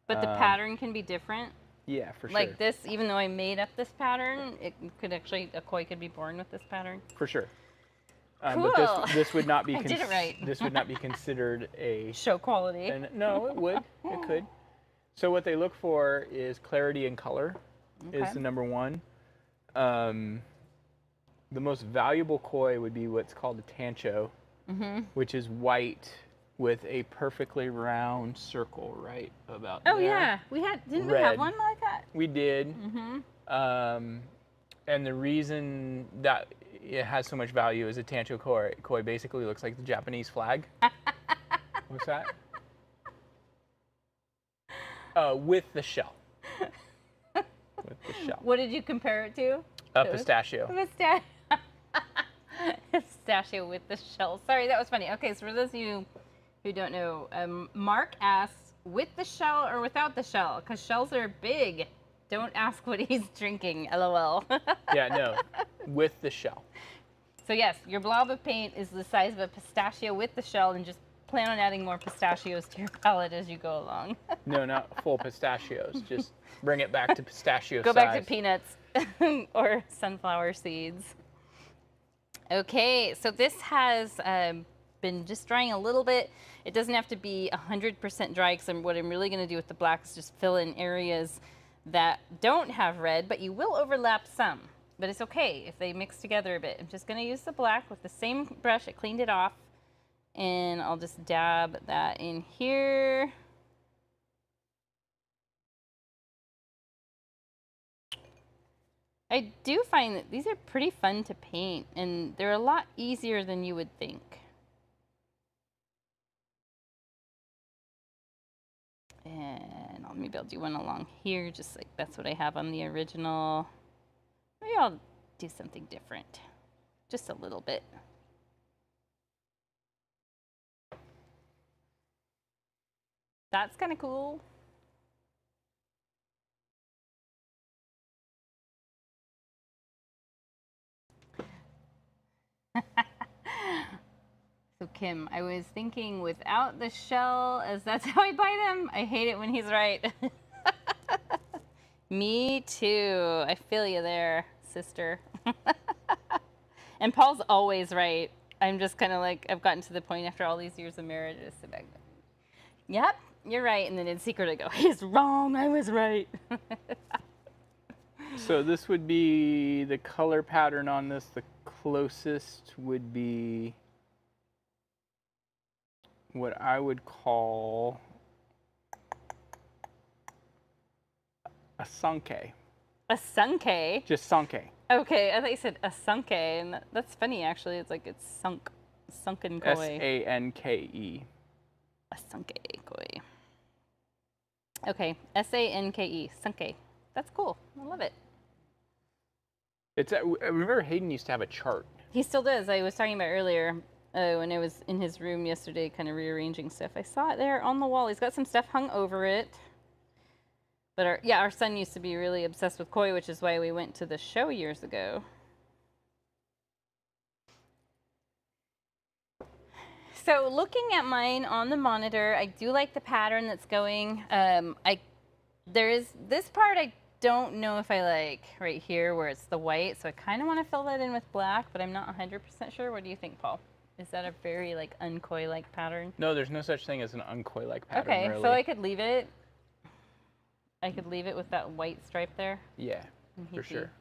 S2: But the pattern can be different?
S1: Yeah, for sure.
S2: Like this, even though I made up this pattern, it could actually, a koi could be born with this pattern?
S1: For sure.
S2: Cool.
S1: But this would not be
S2: I did it right.
S1: This would not be considered a
S2: show quality.
S1: No, it would. It could. So what they look for is clarity and color.
S2: Okay.
S1: Is the number one. The most valuable koi would be what's called a tancho, which is white with a perfectly round circle right about there.
S2: Oh yeah, didn't we have one like that?
S1: We did. And the reason that it has so much value is a tancho koi basically looks like the Japanese flag. What's that? With the shell. With the shell.
S2: What did you compare it to?
S1: A pistachio.
S2: Pistachio with the shell. Sorry, that was funny. Okay, so for those of you who don't know, Mark asks, with the shell or without the shell? Because shells are big. Don't ask what he's drinking, LOL.
S1: Yeah, no, with the shell.
S2: So yes, your blob of paint is the size of a pistachio with the shell, and just plan on adding more pistachios to your palette as you go along.
S1: No, not full pistachios. Just bring it back to pistachio
S2: Go
S1: size.
S2: back to peanuts or sunflower seeds. Okay, so this has been just drying a little bit. It doesn't have to be 100% dry, because what I'm really going to do with the black is just fill in areas that don't have red, but you will overlap some. but it's okay if they mix together a bit. I'm just gonna use the black with the same brush. I cleaned it off, and I'll just dab that in here. I do find that these are pretty fun to paint, and they're a lot easier than you would think. And maybe I'll do one along here, just like that's what I have on the original. Maybe I'll do something different, just a little bit. That's kind of cool. So Kim, I was thinking without the shell, as that's how I buy them. I hate it when he's right. Me too. I feel you there, sister. And Paul's always right. I'm just kind of like, I've gotten to the point after all these years of marriage, I just sit back. Yep, you're right. And then in secret I go, he's wrong, I was right.
S1: So this would be the color pattern on this. The closest would be what I would call a sunke.
S2: A sunke?
S1: Just sunke.
S2: Okay, I thought you said a sunke, and that's funny actually. It's like it's sunken koi.
S1: S-A-N-K-E.
S2: A sunke koi. Okay, S-A-N-K-E, sunke. That's cool. I love it.
S1: I remember Hayden used to have a chart.
S2: He still does. I was talking about earlier when I was in his room yesterday, kind of rearranging stuff. I saw it there on the wall. He's got some stuff hung over it. But our son used to be really obsessed with koi, which is why we went to the show years ago. So looking at mine on the monitor, I do like the pattern that's going. There is this part I don't know if I like right here where it's the white, so I kind of want to fill that in with black, but I'm not 100% sure. What do you think, Paul? Is that a very like unkoi-like pattern?
S1: No, there's no such thing as an unkoi-like pattern.
S2: Okay,
S1: really.
S2: So I could leave it. I could leave it with that white stripe there.
S1: Yeah, for sure.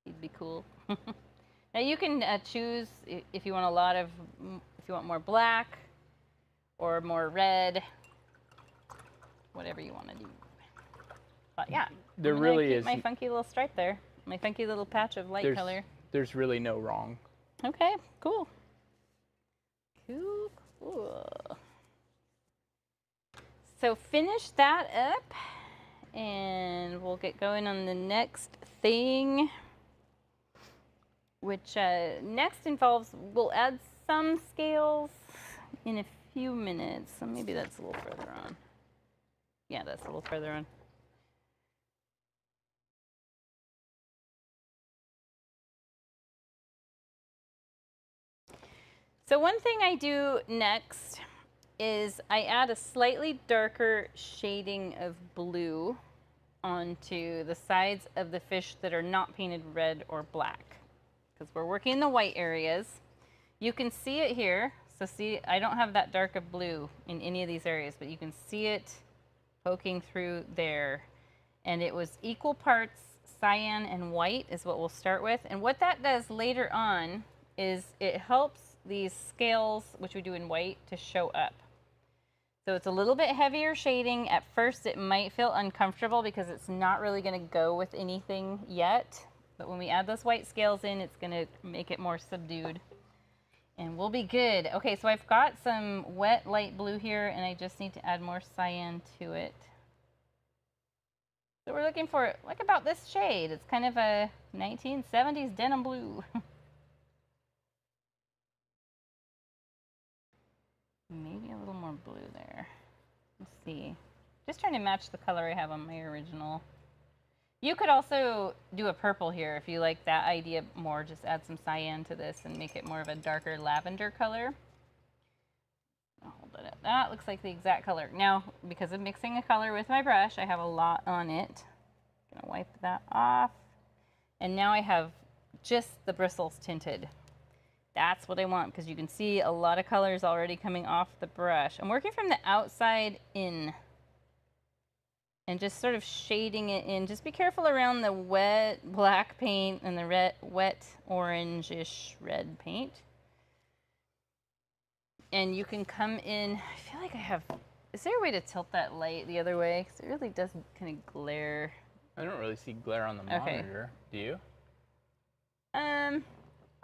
S2: He'd be cool. Now you can choose if you want if you want more black or more red, whatever you want to do. But yeah,
S1: there really is
S2: my funky little stripe there, my funky little patch of light color.
S1: There's really no wrong.
S2: Okay, cool. Cool. So finish that up, and we'll get going on the next thing, which next involves, we'll add some scales in a few minutes. So maybe that's a little further on. Yeah, that's a little further on. So one thing I do next is I add a slightly darker shading of blue onto the sides of the fish that are not painted red or black, because we're working in the white areas. You can see it here. So see, I don't have that dark of blue in any of these areas, but you can see it poking through there. And it was equal parts cyan and white is what we'll start with. And what that does later on is it helps these scales, which we do in white, to show up. So it's a little bit heavier shading. At first it might feel uncomfortable because it's not really going to go with anything yet. But when we add those white scales in, it's going to make it more subdued. And we'll be good. Okay, so I've got some wet light blue here, and I just need to add more cyan to it. So we're looking for like about this shade. It's kind of a 1970s denim blue. Maybe a little more blue there. Let's see. Just trying to match the color I have on my original. You could also do a purple here if you like that idea more. Just add some cyan to this and make it more of a darker lavender color. I'll hold it up. That looks like the exact color. Now, because of mixing a color with my brush, I have a lot on it. I'm gonna wipe that off. And now I have just the bristles tinted. That's what I want, because you can see a lot of colors already coming off the brush. I'm working from the outside in. and just sort of shading it in. Just be careful around the wet black paint and the wet orange-ish red paint. And you can come in, I feel like I have, is there a way to tilt that light the other way? Because it really does kind of glare.
S1: I don't really see glare on the monitor. Do you?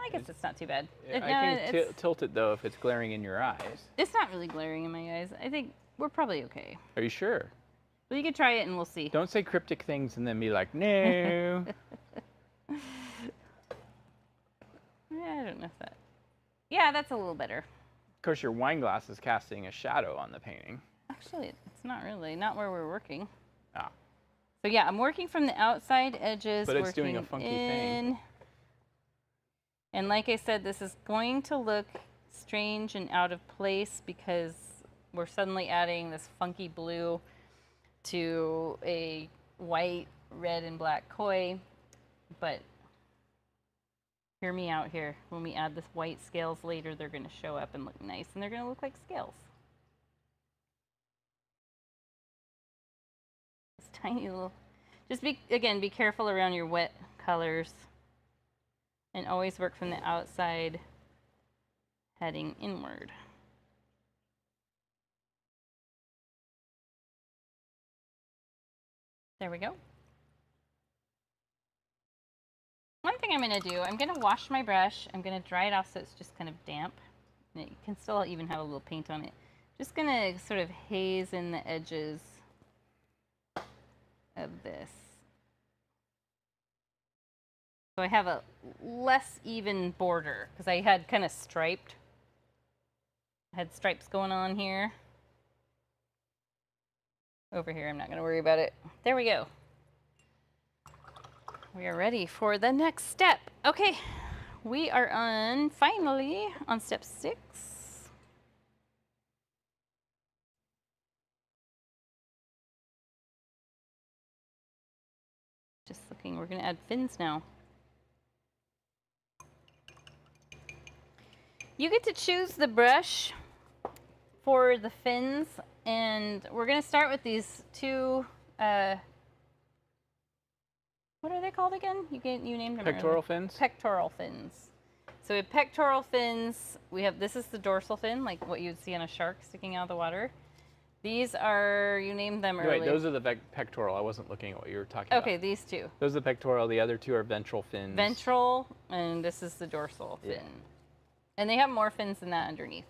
S2: I guess it's not too bad.
S1: I can tilt it though if it's glaring in your eyes.
S2: It's not really glaring in my eyes. I think we're probably okay.
S1: Are you sure?
S2: Well, you can try it and we'll see.
S1: Don't say cryptic things and then be like, no.
S2: Yeah, I don't know if that. Yeah, that's a little better.
S1: Of course, your wine glass is casting a shadow on the painting.
S2: Actually, it's not really. Not where we're working.
S1: Ah.
S2: So yeah, I'm working from the outside edges.
S1: But it's doing a funky thing.
S2: And like I said, this is going to look strange and out of place because we're suddenly adding this funky blue to a white, red, and black koi. But hear me out here. When we add this white scales later, they're going to show up and look nice, and they're going to look like scales. This tiny little... Just be careful around your wet colors. And always work from the outside, heading inward. There we go. One thing I'm going to do, I'm going to wash my brush. I'm going to dry it off so it's just kind of damp. And it can still even have a little paint on it. Just going to sort of haze in the edges of this. So I have a less even border because I had kind of striped. I had stripes going on here. Over here, I'm not going to worry about it. There we go. We are ready for the next step. Okay, we are finally on step 6. Just looking, we're going to add fins now. You get to choose the brush for the fins, and we're going to start with these two, what are they called again? You named them
S1: Pectoral fins?
S2: Pectoral fins. So we have pectoral fins. This is the dorsal fin, like what you'd see on a shark sticking out of the water. These are, you named them earlier.
S1: Wait, those are the pectoral. I wasn't looking at what you were talking about.
S2: Okay, these two.
S1: Those are the pectoral. The other two are ventral fins.
S2: Ventral, and this is the dorsal fin. And they have more fins than that underneath.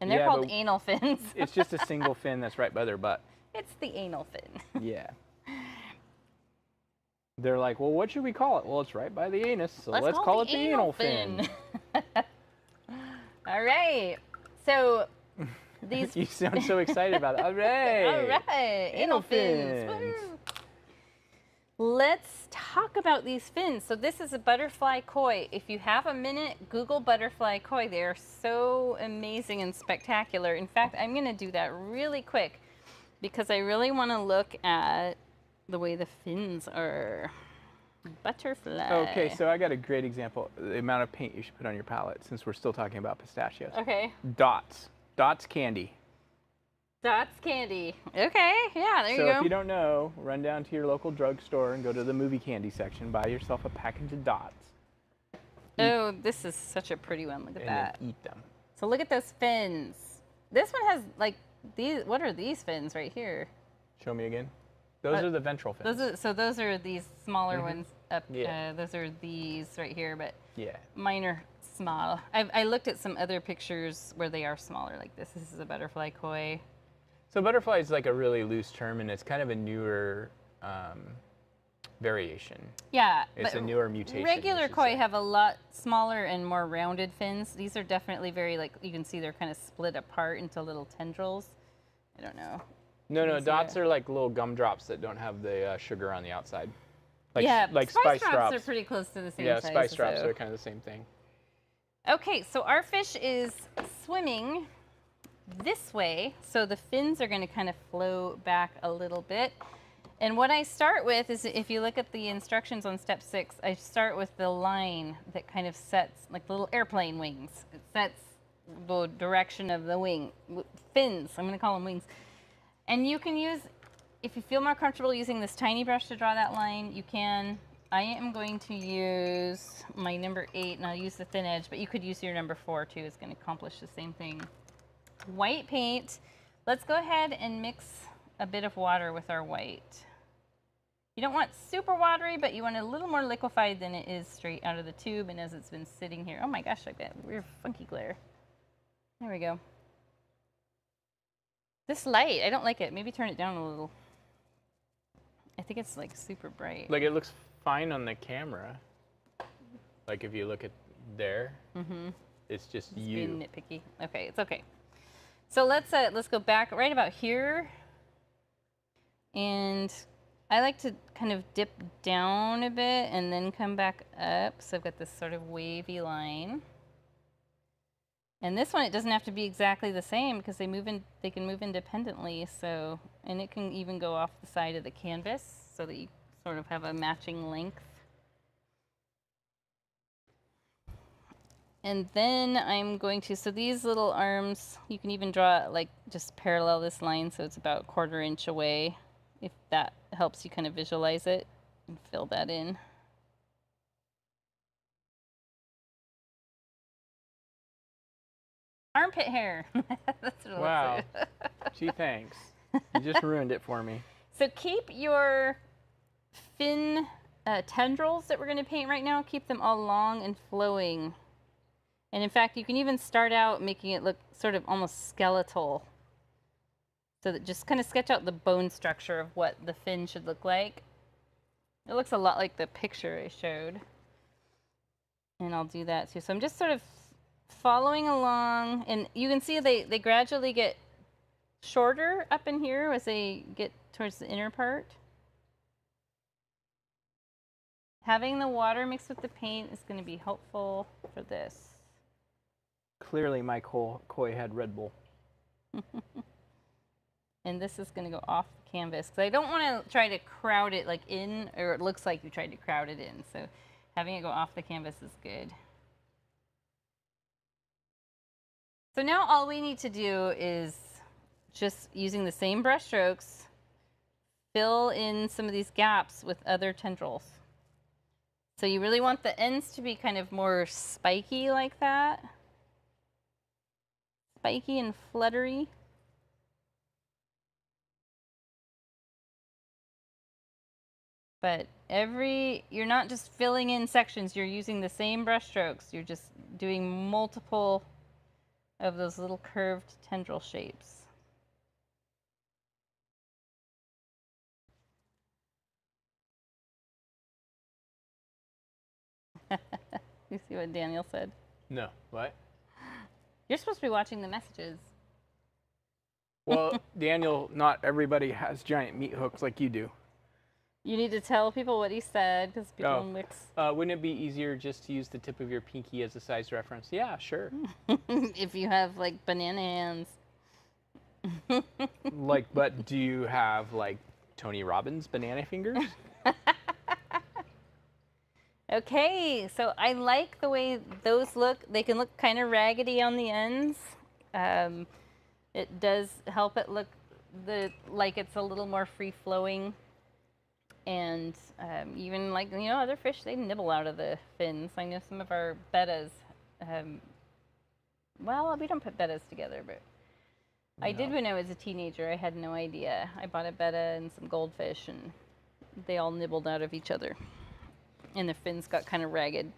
S2: And they're called anal fins.
S1: It's just a single fin that's right by their butt.
S2: It's the anal fin.
S1: Yeah. They're like, well, what should we call it? Well, it's right by the anus, so let's call it the anal fin.
S2: All right. So these...
S1: You sound so excited about it. All right.
S2: All right. Anal fins. Woo. Let's talk about these fins. So this is a butterfly koi. If you have a minute, Google butterfly koi. They are so amazing and spectacular. In fact, I'm going to do that really quick because I really want to look at the way the fins are. Butterfly.
S1: Okay, so I got a great example. The amount of paint you should put on your palette, since we're still talking about pistachios.
S2: Okay.
S1: Dots. Dots candy.
S2: Dots candy. Okay, yeah, there you go.
S1: So if you don't know, run down to your local drugstore and go to the movie candy section. Buy yourself a package of dots.
S2: Oh, this is such a pretty one. Look at that.
S1: And then eat them.
S2: So look at those fins. This one has like these. What are these fins right here?
S1: Show me again. Those are the ventral fins.
S2: Those are these smaller ones up. Yeah. Those are these right here, but mine are small. I looked at some other pictures where they are smaller, like this. This is a butterfly koi.
S1: So butterfly is like a really loose term, and it's kind of a newer variation.
S2: Yeah,
S1: it's a newer mutation.
S2: Regular koi have a lot smaller and more rounded fins. These are definitely very, like, you can see they're kind of split apart into little tendrils. I don't know.
S1: No, dots are like little gumdrops that don't have the sugar on the outside. Like,
S2: yeah,
S1: like
S2: spice drops are pretty close to the same size.
S1: Yeah, spice drops are kind of the same thing.
S2: Okay, so our fish is swimming this way, so the fins are going to kind of flow back a little bit. And what I start with is, if you look at the instructions on step 6, I start with the line that kind of sets, like little airplane wings. It sets the direction of the wing. Fins, I'm going to call them wings. And you can use if you feel more comfortable using this tiny brush to draw that line, you can. I am going to use my number 8, and I'll use the thin edge, but you could use your number 4 too. It's going to accomplish the same thing. White paint. Let's go ahead and mix a bit of water with our white. You don't want super watery, but you want a little more liquefied than it is straight out of the tube and as it's been sitting here. Oh my gosh, like that weird funky glare. There we go. This light, I don't like it. Maybe turn it down a little. I think it's like super bright.
S1: Like it looks fine on the camera. Like if you look at there, it's just you.
S2: Being nitpicky. Okay, it's okay. So let's go back right about here. And I like to kind of dip down a bit and then come back up. So I've got this sort of wavy line. And this one, it doesn't have to be exactly the same because they can move independently. So, and it can even go off the side of the canvas so that you sort of have a matching length. And then I'm going to, so these little arms, you can even draw like just parallel this line so it's about 1/4 inch away, if that helps you kind of visualize it and fill that in. Armpit hair. That's what
S1: wow. Gee, thanks. You just ruined it for me.
S2: So keep your fin tendrils that we're going to paint right now, keep them all long and flowing. And in fact, you can even start out making it look sort of almost skeletal. So that just kind of sketch out the bone structure of what the fin should look like. It looks a lot like the picture I showed. And I'll do that too. So I'm just sort of following along, and you can see they gradually get shorter up in here as they get towards the inner part. Having the water mixed with the paint is going to be helpful for this.
S1: Clearly my koi had Red Bull.
S2: And this is going to go off the canvas because I don't want to try to crowd it like in, or it looks like you tried to crowd it in. So having it go off the canvas is good. So now all we need to do is just using the same brush strokes, fill in some of these gaps with other tendrils. So you really want the ends to be kind of more spiky like that. Spiky and fluttery. But you're not just filling in sections, you're using the same brush strokes. You're just doing multiple of those little curved tendril shapes. You see what Daniel said?
S1: No, what?
S2: You're supposed to be watching the messages.
S1: Well, Daniel, not everybody has giant meat hooks like you do.
S2: You need to tell people what he said because people mix.
S1: Wouldn't it be easier just to use the tip of your pinky as a size reference? Yeah, sure.
S2: If you have like banana hands.
S1: Like, but do you have like Tony Robbins banana fingers?
S2: Okay, so I like the way those look. They can look kind of raggedy on the ends. It does help it look like it's a little more free-flowing. And even like, you know, other fish, they nibble out of the fins. I know some of our bettas, well, we don't put bettas together, but no. I did when I was a teenager. I had no idea. I bought a betta and some goldfish, and they all nibbled out of each other. And the fins got kind of ragged.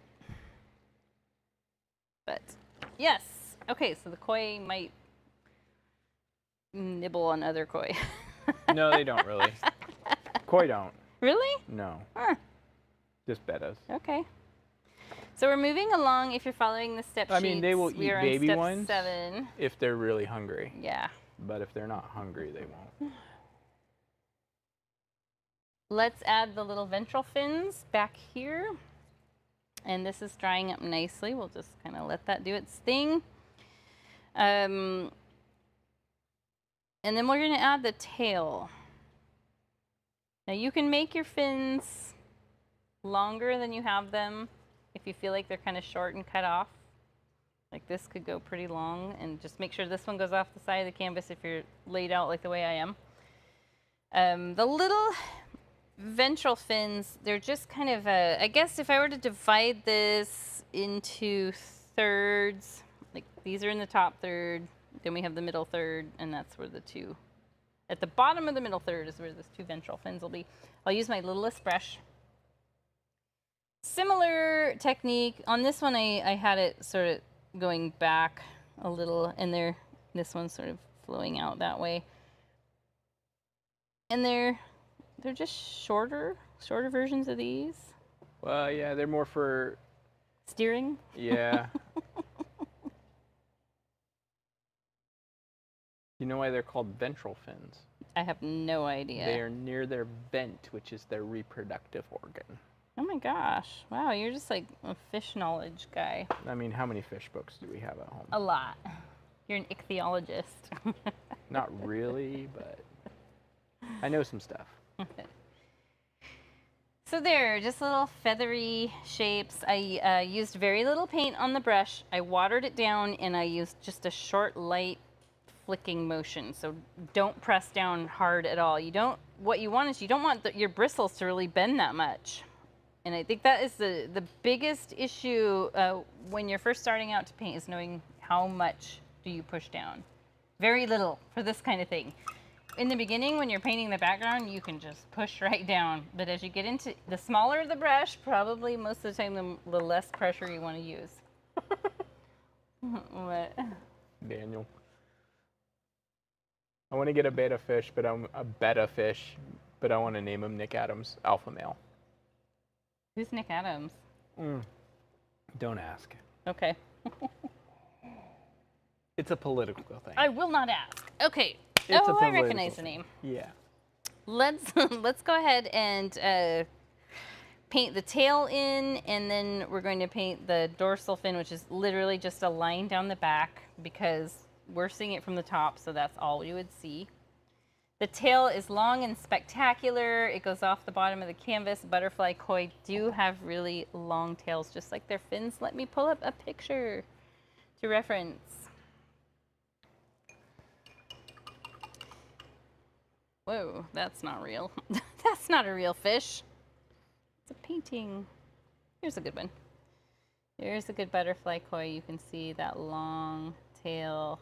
S2: But yes. Okay, so the koi might nibble on other koi.
S1: No, they don't really. Koi don't.
S2: Really?
S1: No.
S2: Huh.
S1: Just bettas.
S2: Okay. So we're moving along. If you're following the step sheets,
S1: I mean, they will eat baby ones
S2: 7.
S1: if they're really hungry.
S2: Yeah.
S1: But if they're not hungry, they won't.
S2: Let's add the little ventral fins back here. And this is drying up nicely. We'll just kind of let that do its thing. And then we're going to add the tail. Now you can make your fins longer than you have them if you feel like they're kind of short and cut off. Like this could go pretty long, and just make sure this one goes off the side of the canvas if you're laid out like the way I am. The little ventral fins, they're just kind of, I guess if I were to divide this into thirds, like these are in the top third, then we have the middle third, and that's where the two, at the bottom of the middle third is where those two ventral fins will be. I'll use my littlest brush. Similar technique. On this one, I had it sort of going back a little, and this one's sort of flowing out that way. And they're just shorter versions of these.
S1: Well, yeah, they're more for
S2: steering.
S1: Yeah. You know why they're called ventral fins?
S2: I have no idea.
S1: They are near their vent, which is their reproductive organ.
S2: Oh my gosh. Wow, you're just like a fish knowledge guy.
S1: I mean, how many fish books do we have at home?
S2: A lot. You're an ichthyologist.
S1: Not really, but I know some stuff.
S2: So there, just little feathery shapes. I used very little paint on the brush. I watered it down, and I used just a short, light flicking motion. So don't press down hard at all. What you want is you don't want your bristles to really bend that much. And I think that is the biggest issue when you're first starting out to paint, is knowing how much do you push down. Very little for this kind of thing. In the beginning, when you're painting the background, you can just push right down. But as you get into the smaller the brush, probably most of the time the less pressure you want to use. What?
S1: Daniel. I want to get a betta fish, but I want to name him Nick Adams, alpha male.
S2: Who's Nick Adams?
S1: Don't ask.
S2: Okay.
S1: It's a political thing.
S2: I will not ask. Okay. I recognize the name.
S1: Yeah.
S2: Let's go ahead and paint the tail in, and then we're going to paint the dorsal fin, which is literally just a line down the back, because we're seeing it from the top, so that's all you would see. The tail is long and spectacular. It goes off the bottom of the canvas. Butterfly koi do have really long tails, just like their fins. Let me pull up a picture to reference. Whoa, that's not real. That's not a real fish. It's a painting. Here's a good one. Here's a good butterfly koi. You can see that long tail.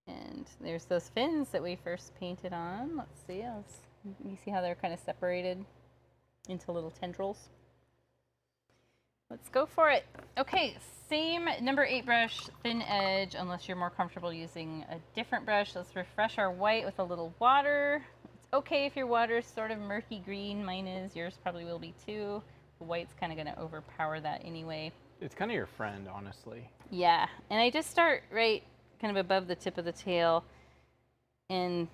S2: And there's those fins that we first painted on. Let's see. You see how they're kind of separated into little tendrils? Let's go for it. Okay, same number 8 brush, thin edge, unless you're more comfortable using a different brush. Let's refresh our white with a little water. It's okay if your water is sort of murky green. Mine is. Yours probably will be too. The white's kind of going to overpower that anyway.
S1: It's kind of your friend, honestly.
S2: Yeah, and I just start right kind of above the tip of the tail and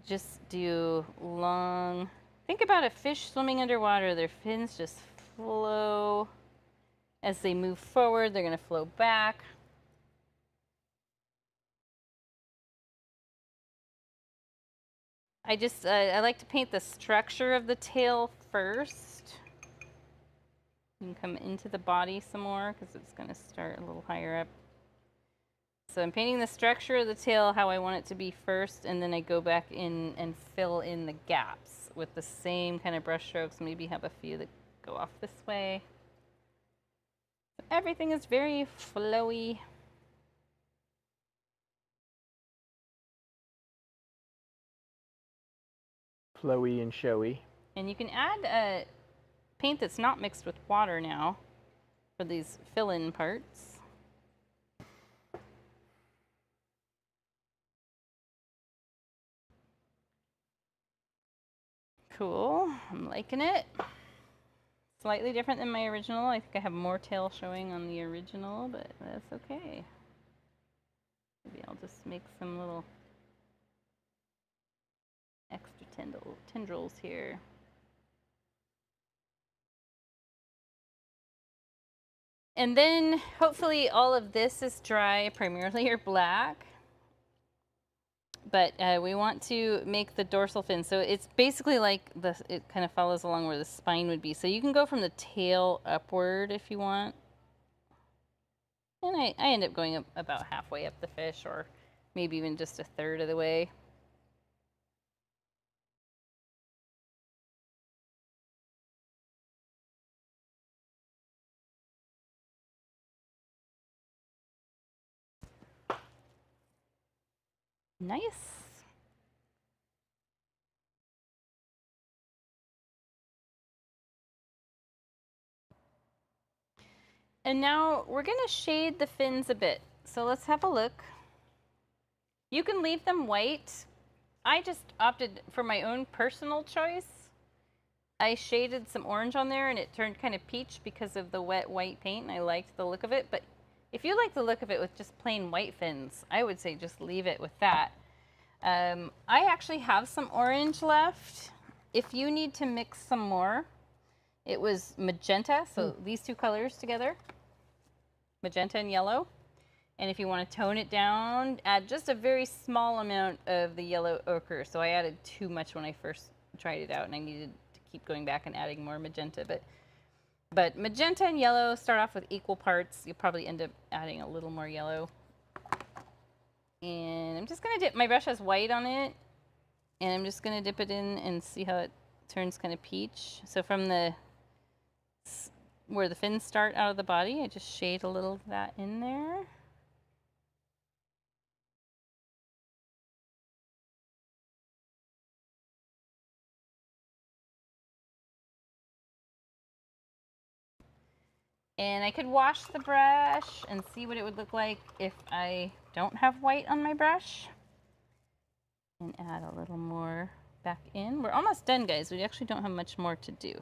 S2: just do long. Think about a fish swimming underwater. Their fins just flow. As they move forward, they're going to flow back. I like to paint the structure of the tail first. You can come into the body some more because it's going to start a little higher up. So I'm painting the structure of the tail how I want it to be first, and then I go back in and fill in the gaps with the same kind of brush strokes. Maybe have a few that go off this way. So everything is very flowy.
S1: Flowy and showy.
S2: And you can add a paint that's not mixed with water now for these fill-in parts. Cool, I'm liking it. Slightly different than my original. I think I have more tail showing on the original, but that's okay. Maybe I'll just make some little extra tendrils here. And then hopefully all of this is dry, primarily your black. But we want to make the dorsal fin. So it's basically like it kind of follows along where the spine would be. So you can go from the tail upward if you want. And I end up going up about halfway up the fish, or maybe even just a third of the way. Nice. And now we're going to shade the fins a bit. So let's have a look. You can leave them white. I just opted for my own personal choice. I shaded some orange on there and it turned kind of peach because of the wet white paint, and I liked the look of it. But if you like the look of it with just plain white fins, I would say just leave it with that. I actually have some orange left. If you need to mix some more, it was magenta, so these two colors together, magenta and yellow. And if you want to tone it down, add just a very small amount of the yellow ochre. So I added too much when I first tried it out, and I needed to keep going back and adding more magenta. But magenta and yellow start off with equal parts. You'll probably end up adding a little more yellow. And I'm just going to dip, my brush has white on it, and I'm just going to dip it in and see how it turns kind of peach. So from where the fins start out of the body, I just shade a little of that in there. And I could wash the brush and see what it would look like if I don't have white on my brush. And add a little more back in. We're almost done, guys. We actually don't have much more to do.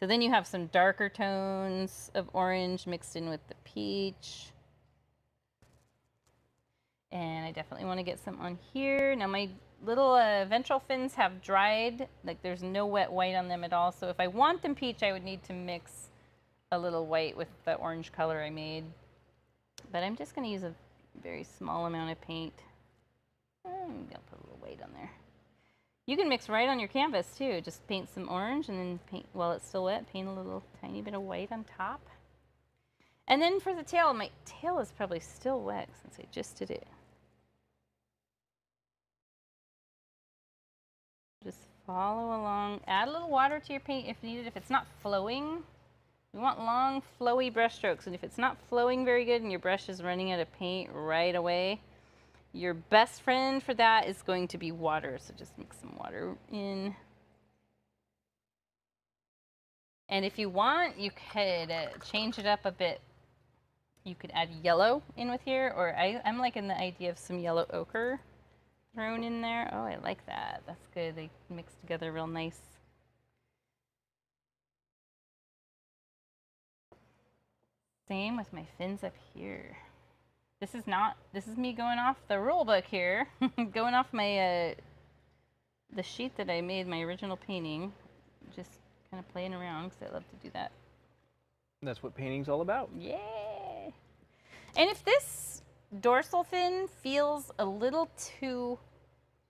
S2: So then you have some darker tones of orange mixed in with the peach. And I definitely want to get some on here. Now my little ventral fins have dried, like there's no wet white on them at all. So if I want them peach, I would need to mix a little white with the orange color I made. But I'm just going to use a very small amount of paint. Maybe I'll put a little white on there. You can mix right on your canvas too. Just paint some orange and then paint, while it's still wet, paint a little tiny bit of white on top. And then for the tail, my tail is probably still wet since I just did it. Just follow along. Add a little water to your paint if needed. If it's not flowing, you want long, flowy brush strokes. And if it's not flowing very good and your brush is running out of paint right away, your best friend for that is going to be water. So just mix some water in. And if you want, you could change it up a bit. You could add yellow in with here, or I'm liking the idea of some yellow ochre thrown in there. Oh, I like that. That's good. They mix together real nice. Same with my fins up here. This is me going off the rule book here. Going off my, the sheet that I made, my original painting. Just kind of playing around because I love to do that.
S1: That's what painting's all about.
S2: Yeah. And if this dorsal fin feels a little too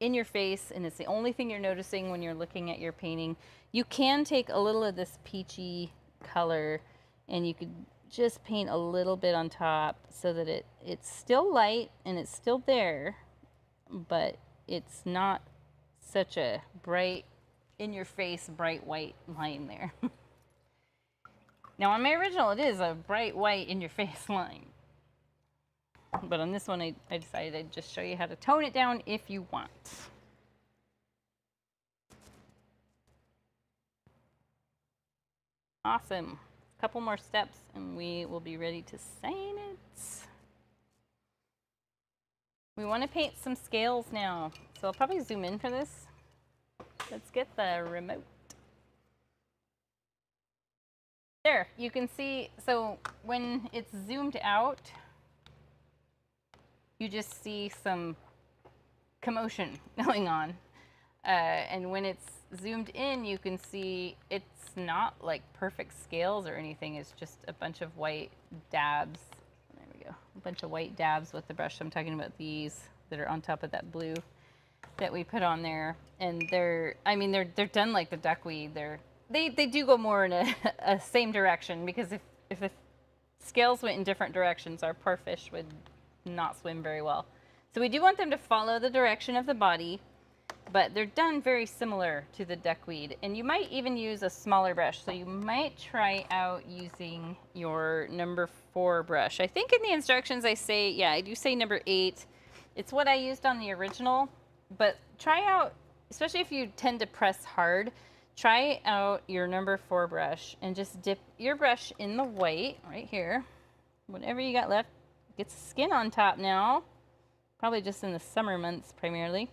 S2: in your face and it's the only thing you're noticing when you're looking at your painting, you can take a little of this peachy color and you could just paint a little bit on top so that it's still light and it's still there, but it's not such a bright, in your face, bright white line there. Now on my original, it is a bright white in your face line. But on this one, I decided I'd just show you how to tone it down if you want. Awesome. A couple more steps and we will be ready to sign it. We want to paint some scales now. So I'll probably zoom in for this. Let's get the remote. There, you can see, so when it's zoomed out, you just see some commotion going on. And when it's zoomed in, you can see it's not like perfect scales or anything. It's just a bunch of white dabs. There we go. A bunch of white dabs with the brush. I'm talking about these that are on top of that blue that we put on there. And they're done like the duckweed. They do go more in a same direction, because if the scales went in different directions, our poor fish would not swim very well. So we do want them to follow the direction of the body. but they're done very similar to the duckweed. And you might even use a smaller brush. So you might try out using your number 4 brush. I think in the instructions I say, yeah, I do say number 8. It's what I used on the original, but try out, especially if you tend to press hard, try out your number 4 brush and just dip your brush in the white right here. Whatever you got left gets skin on top now. Probably just in the summer months primarily.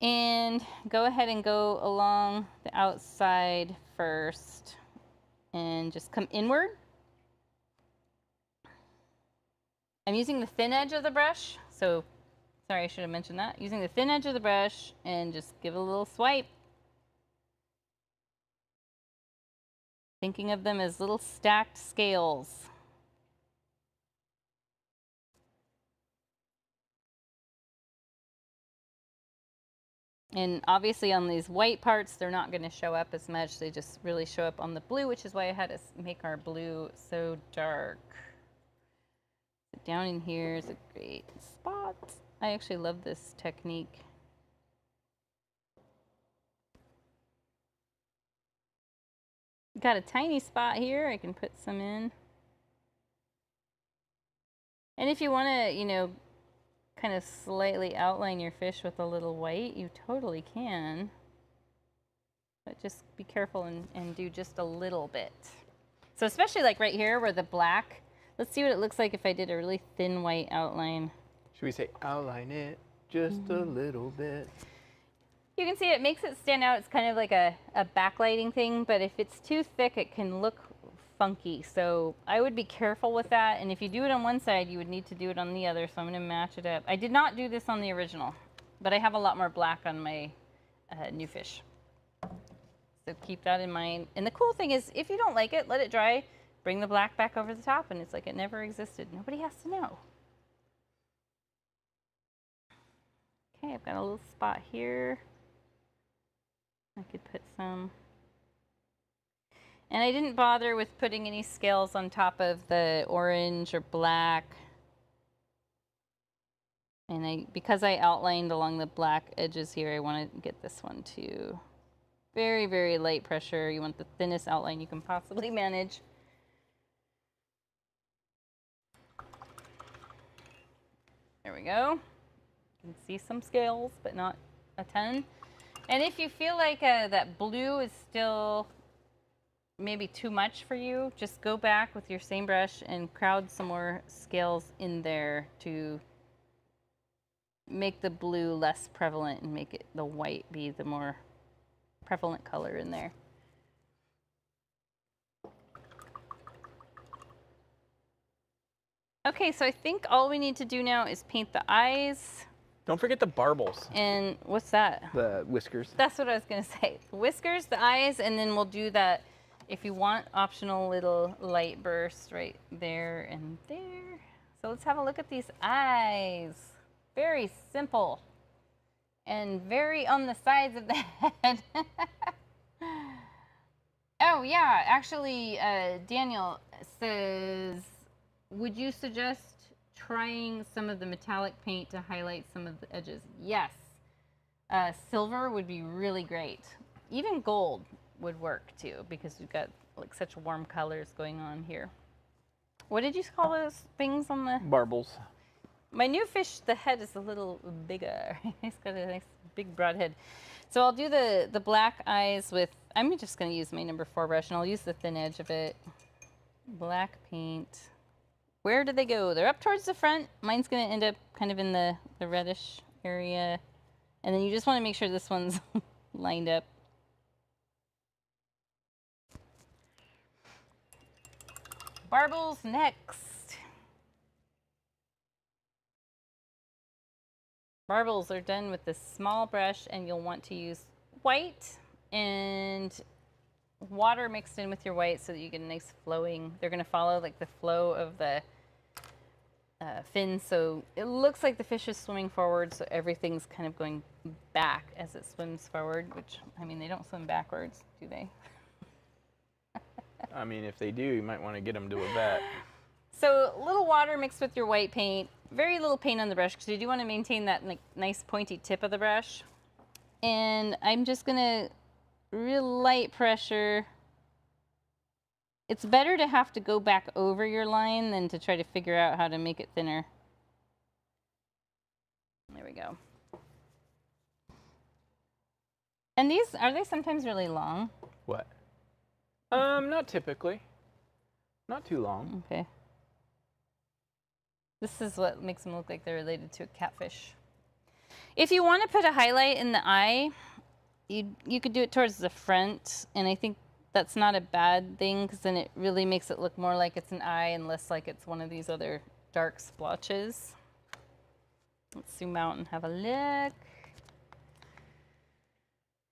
S2: And go ahead and go along the outside first and just come inward. I'm using the thin edge of the brush, so sorry, I should have mentioned that. Using the thin edge of the brush and just give it a little swipe. Thinking of them as little stacked scales. And obviously on these white parts, they're not going to show up as much. They just really show up on the blue, which is why I had to make our blue so dark. Down in here is a great spot. I actually love this technique. Got a tiny spot here. I can put some in. And if you want to, you know, kind of slightly outline your fish with a little white, you totally can. But just be careful and do just a little bit. So especially like right here where the black, let's see what it looks like if I did a really thin white outline.
S1: Should we say outline it just a little bit?
S2: You can see it makes it stand out. It's kind of like a backlighting thing, but if it's too thick, it can look funky. So I would be careful with that. And if you do it on one side, you would need to do it on the other. So I'm going to match it up. I did not do this on the original, but I have a lot more black on my new fish. So keep that in mind. And the cool thing is, if you don't like it, let it dry, bring the black back over the top, and it's like it never existed. Nobody has to know. Okay, I've got a little spot here. I could put some. And I didn't bother with putting any scales on top of the orange or black. And because I outlined along the black edges here, I want to get this one too. Very, very light pressure. You want the thinnest outline you can possibly manage. There we go. You can see some scales, but not a ton. And if you feel like that blue is still maybe too much for you, just go back with your same brush and crowd some more scales in there to make the blue less prevalent and make it the white be the more prevalent color in there. Okay, so I think all we need to do now is paint the eyes.
S1: Don't forget the barbels.
S2: And what's that?
S1: The whiskers.
S2: That's what I was going to say. The whiskers, the eyes, and then we'll do that, if you want, optional little light burst right there and there. So let's have a look at these eyes. Very simple and very on the sides of the head. Oh, yeah. Actually, Daniel says, would you suggest trying some of the metallic paint to highlight some of the edges? Yes. Silver would be really great. Even gold would work too, because we've got like such warm colors going on here. What did you call those things on the...
S1: Barbels.
S2: My new fish, the head is a little bigger. He's got a nice big broad head. So I'll do the black eyes with, I'm just going to use my number 4 brush, and I'll use the thin edge of it. Black paint. Where do they go? They're up towards the front. Mine's going to end up kind of in the reddish area. And then you just want to make sure this one's lined up. Barbels next. Barbels are done with this small brush, and you'll want to use white and water mixed in with your white so that you get a nice flowing. They're going to follow like the flow of the fin, so it looks like the fish is swimming forward, so everything's kind of going back as it swims forward, which, I mean, they don't swim backwards, do they?
S1: I mean, if they do, you might want to get them to a vet.
S2: So a little water mixed with your white paint. very little paint on the brush because you do want to maintain that like nice pointy tip of the brush. And I'm just gonna real light pressure. It's better to have to go back over your line than to try to figure out how to make it thinner. There we go. And these, are they sometimes really long?
S1: What? Not typically. Not too long.
S2: Okay. This is what makes them look like they're related to a catfish. If you want to put a highlight in the eye, you could do it towards the front, and I think that's not a bad thing because then it really makes it look more like it's an eye and less like it's one of these other dark splotches. Let's zoom out and have a look.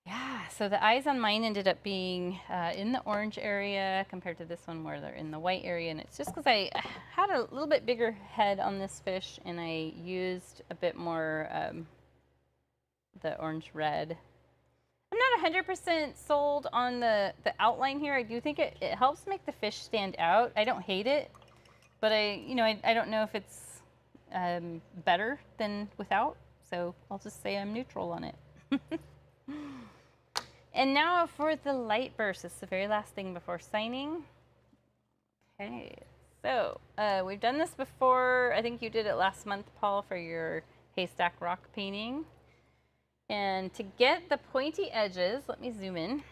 S2: Yeah, so the eyes on mine ended up being in the orange area compared to this one where they're in the white area. And it's just because I had a little bit bigger head on this fish and I used a bit more the orange red. I'm not 100% sold on the outline here. I do think it helps make the fish stand out. I don't hate it, but I don't know if it's better than without. So I'll just say I'm neutral on it. And now for the light burst. It's the very last thing before signing. Okay, so we've done this before. I think you did it last month, Paul, for your haystack rock painting. And to get the pointy edges, let me zoom in.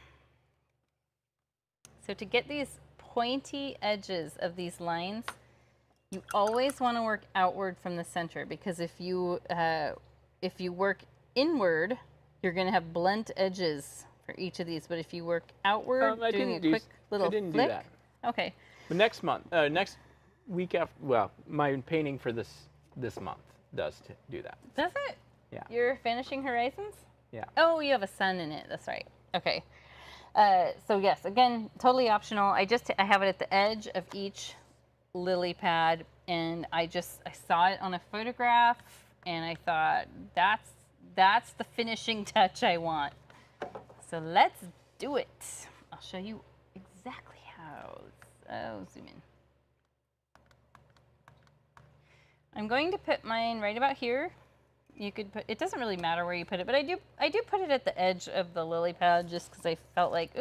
S2: So to get these pointy edges of these lines, you always want to work outward from the center, because if you work inward, you're going to have blunt edges for each of these. But if you work outward, doing a quick little flick.
S1: Do that.
S2: Okay.
S1: But next month, next week after, well, my painting for this month does do that.
S2: Does it?
S1: Yeah.
S2: You're finishing Horizons?
S1: Yeah.
S2: Oh, you have a sun in it. That's right. Okay. So yes, again, totally optional. I have it at the edge of each lily pad, and I saw it on a photograph, and I thought that's the finishing touch I want. So let's do it. I'll show you exactly how. Oh, zoom in. I'm going to put mine right about here. You could put, it doesn't really matter where you put it, but I do put it at the edge of the lily pad just because I felt like,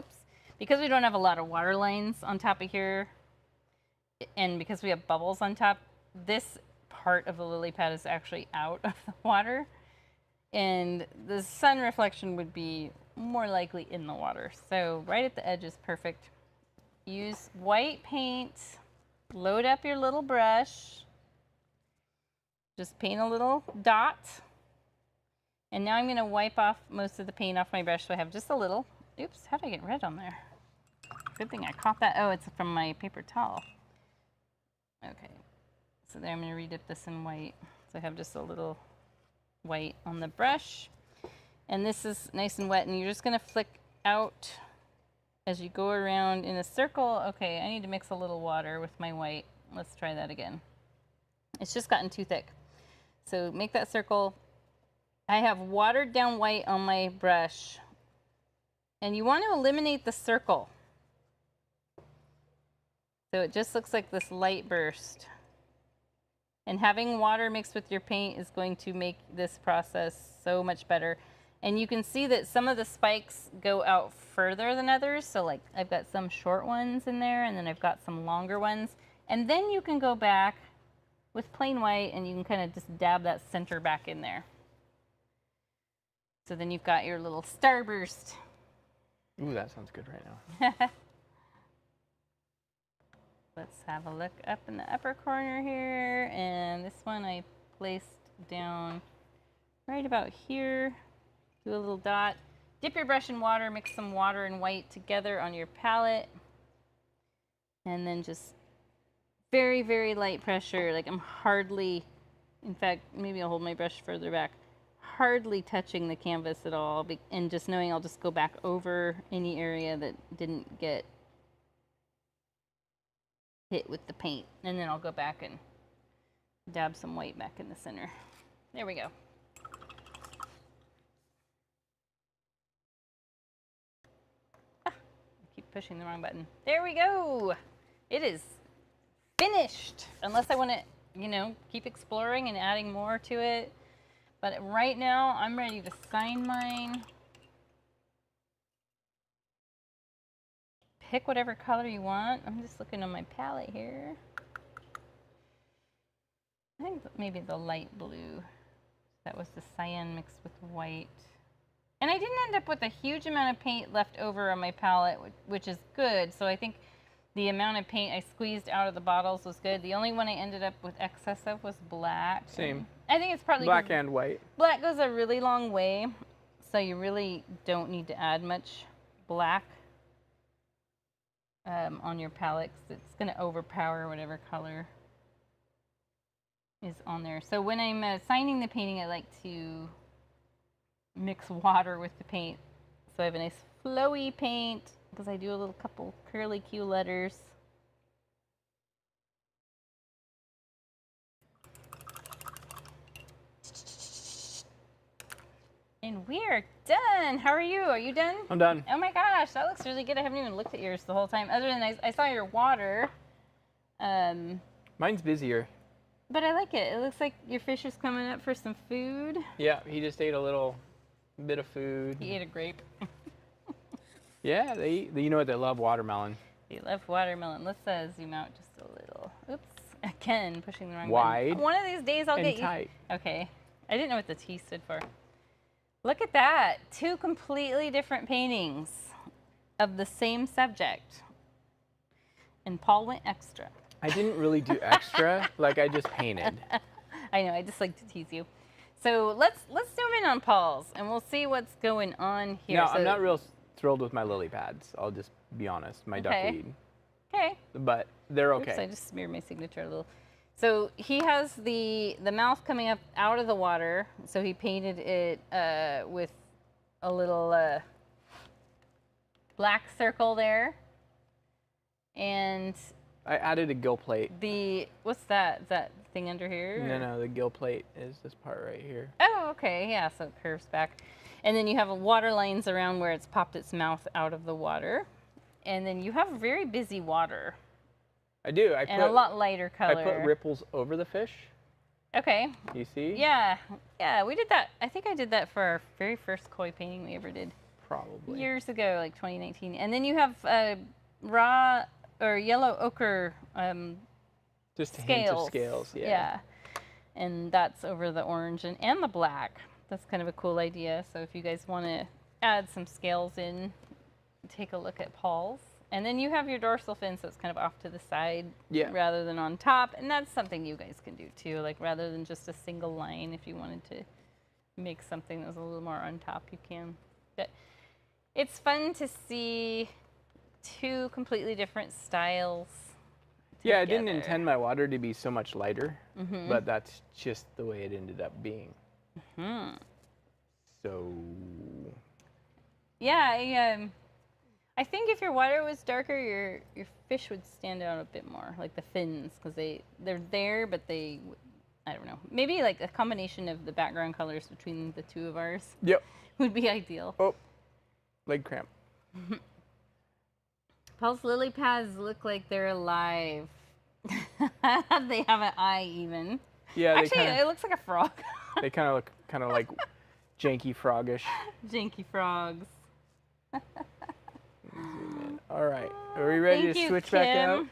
S2: because we don't have a lot of water lines on top of here, and because we have bubbles on top, this part of the lily pad is actually out of the water, and the sun reflection would be more likely in the water. So right at the edge is perfect. Use white paint, load up your little brush, just paint a little dot. And now I'm going to wipe off most of the paint off my brush so I have just a little. Oops, how did I get red on there? Good thing I caught that. Oh, it's from my paper towel. Okay, so there I'm going to redip this in white. So I have just a little white on the brush. And this is nice and wet, and you're just going to flick out as you go around in a circle. Okay, I need to mix a little water with my white. Let's try that again. It's just gotten too thick. So make that circle. I have watered down white on my brush, and you want to eliminate the circle. So it just looks like this light burst. And having water mixed with your paint is going to make this process so much better. And you can see that some of the spikes go out further than others. So like I've got some short ones in there, and then I've got some longer ones. And then you can go back with plain white and you can kind of just dab that center back in there. So then you've got your little starburst.
S1: Ooh, that sounds good right now.
S2: Let's have a look up in the upper corner here. And this one I placed down right about here. Do a little dot. Dip your brush in water, mix some water and white together on your palette. And then just very, very light pressure. Like I'm hardly, in fact, maybe I'll hold my brush further back. Hardly touching the canvas at all. And just knowing I'll just go back over any area that didn't get hit with the paint. And then I'll go back and dab some white back in the center. There we go. Pushing the wrong button. There we go. It is finished. Unless I want to you know, keep exploring and adding more to it. But right now, I'm ready to sign mine. Pick whatever color you want. I'm just looking on my palette here. I think maybe the light blue. That was the cyan mixed with white. And I didn't end up with a huge amount of paint left over on my palette, which is good. So I think the amount of paint I squeezed out of the bottles was good. The only one I ended up with excess of was black.
S1: Same.
S2: I think it's partly
S1: black and white.
S2: Black goes a really long way, so you really don't need to add much black on your palette, 'cause it's going to overpower whatever color is on there. So when I'm signing the painting, I like to mix water with the paint. So I have a nice flowy paint, because I do a little couple curly Q letters. And we are done. How are you? Are you done?
S1: I'm done.
S2: Oh my gosh, that looks really good. I haven't even looked at yours the whole time. Other than I saw your water.
S1: Mine's busier.
S2: But I like it. It looks like your fish is coming up for some food.
S1: Yeah, he just ate a little bit of food.
S2: He ate a grape.
S1: Yeah, you know what, they love watermelon.
S2: They love watermelon. Let's zoom out just a little. Oops. Again, pushing the wrong
S1: Wide.
S2: button. One of these days I'll get
S1: tight.
S2: you. Okay. I didn't know what the T stood for. Look at that. 2 completely different paintings of the same subject. And Paul went extra.
S1: I didn't really do extra, like I just painted.
S2: I know, I just like to tease you. So let's zoom in on Paul's and we'll see what's going on here.
S1: No,
S2: so,
S1: I'm not real thrilled with my lily pads. I'll just be honest, my duckweed.
S2: Okay.
S1: But they're okay.
S2: Oops, I just smeared my signature a little. So he has the mouth coming up out of the water. So he painted it with a little black circle there. And
S1: I added a gill plate.
S2: What's that? Is that thing under here?
S1: No, the gill plate is this part right here.
S2: Oh, okay, yeah, so it curves back. And then you have water lines around where it's popped its mouth out of the water. And then you have very busy water.
S1: I do.
S2: And a lot lighter color.
S1: I put ripples over the fish.
S2: Okay.
S1: You see?
S2: Yeah, we did that. I think I did that for our very first koi painting we ever did.
S1: Probably.
S2: Years ago, like 2019. And then you have raw or yellow ochre
S1: just a
S2: scales.
S1: hint of scales, yeah.
S2: Yeah, and that's over the orange and the black. That's kind of a cool idea. So if you guys want to add some scales in, take a look at Paul's. And then you have your dorsal fin, so it's kind of off to the side rather than on top. And that's something you guys can do too, like rather than just a single line. If you wanted to make something that was a little more on top, you can. But it's fun to see 2 completely different styles together.
S1: Yeah, I didn't intend my water to be so much lighter, but that's just the way it ended up being. So.
S2: Yeah, I think if your water was darker, your fish would stand out a bit more, like the fins, because they're there, but I don't know. Maybe like a combination of the background colors between the 2 of ours.
S1: Yep.
S2: Would be ideal.
S1: Oh, leg cramp.
S2: Paul's lily pads look like they're alive. They have an eye even.
S1: Yeah,
S2: actually, it looks like a frog.
S1: They kind of look like janky frogish.
S2: Janky frogs.
S1: Zoom in. All right, are we ready to switch back out?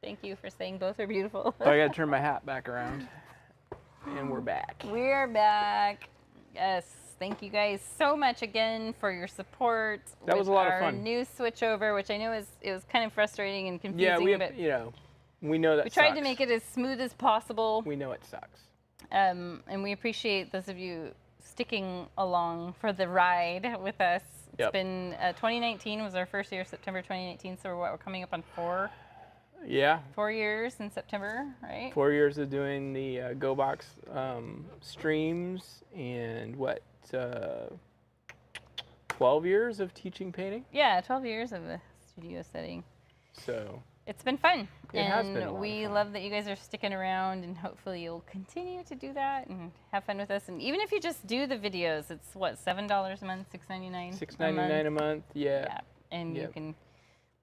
S2: Thank you for saying both are beautiful.
S1: Oh, I gotta turn my hat back around. And we're back.
S2: We're back. Yes. Thank you guys so much again for your support.
S1: That was a lot of fun.
S2: Our new switchover, which I know it was kind of frustrating and confusing.
S1: Yeah,
S2: but
S1: we know that
S2: we tried to make it as smooth as possible.
S1: We know it sucks.
S2: And we appreciate those of you sticking along for the ride with us. It's been 2019 was our first year, September 2019. So we're coming up on 4.
S1: Yeah.
S2: 4 years in September, right?
S1: 4 years of doing the Gogh streams and 12 years of teaching painting?
S2: Yeah, 12 years of a studio setting.
S1: So
S2: it's been fun.
S1: It has been a lot of
S2: we
S1: fun.
S2: love that you guys are sticking around, and hopefully you'll continue to do that and have fun with us. And even if you just do the videos, it's what, $7 a month, $6.99?
S1: $6.99 a month, yeah.
S2: And you can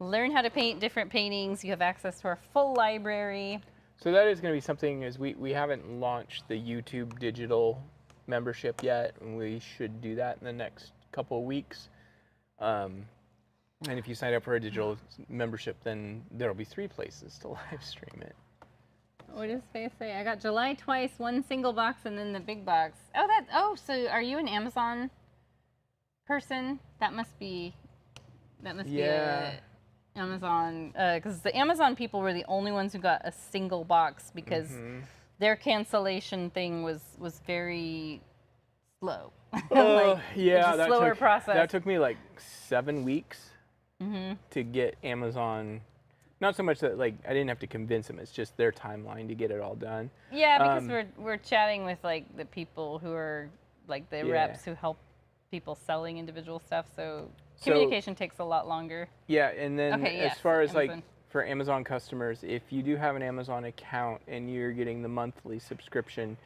S2: learn how to paint different paintings. You have access to our full library.
S1: So that is going to be something, is we haven't launched the YouTube digital membership yet, and we should do that in the next couple of weeks. And if you sign up for a digital membership, then there'll be 3 places to live stream it.
S2: What does Faye say? I got July twice, 1 single box and then the big box. So are you an Amazon person? That must be a Amazon, because the Amazon people were the only ones who got a single box because their cancellation thing was very slow.
S1: Yeah,
S2: slower process.
S1: That took me like 7 weeks to get Amazon. Not so much that like I didn't have to convince them; it's just their timeline to get it all done.
S2: Yeah, because we're chatting with like the people who are like the reps who help people selling individual stuff, so communication takes a lot longer.
S1: Yeah, and then as far as
S2: Amazon.
S1: like for Amazon customers, if you do have an Amazon account and you're getting the monthly subscription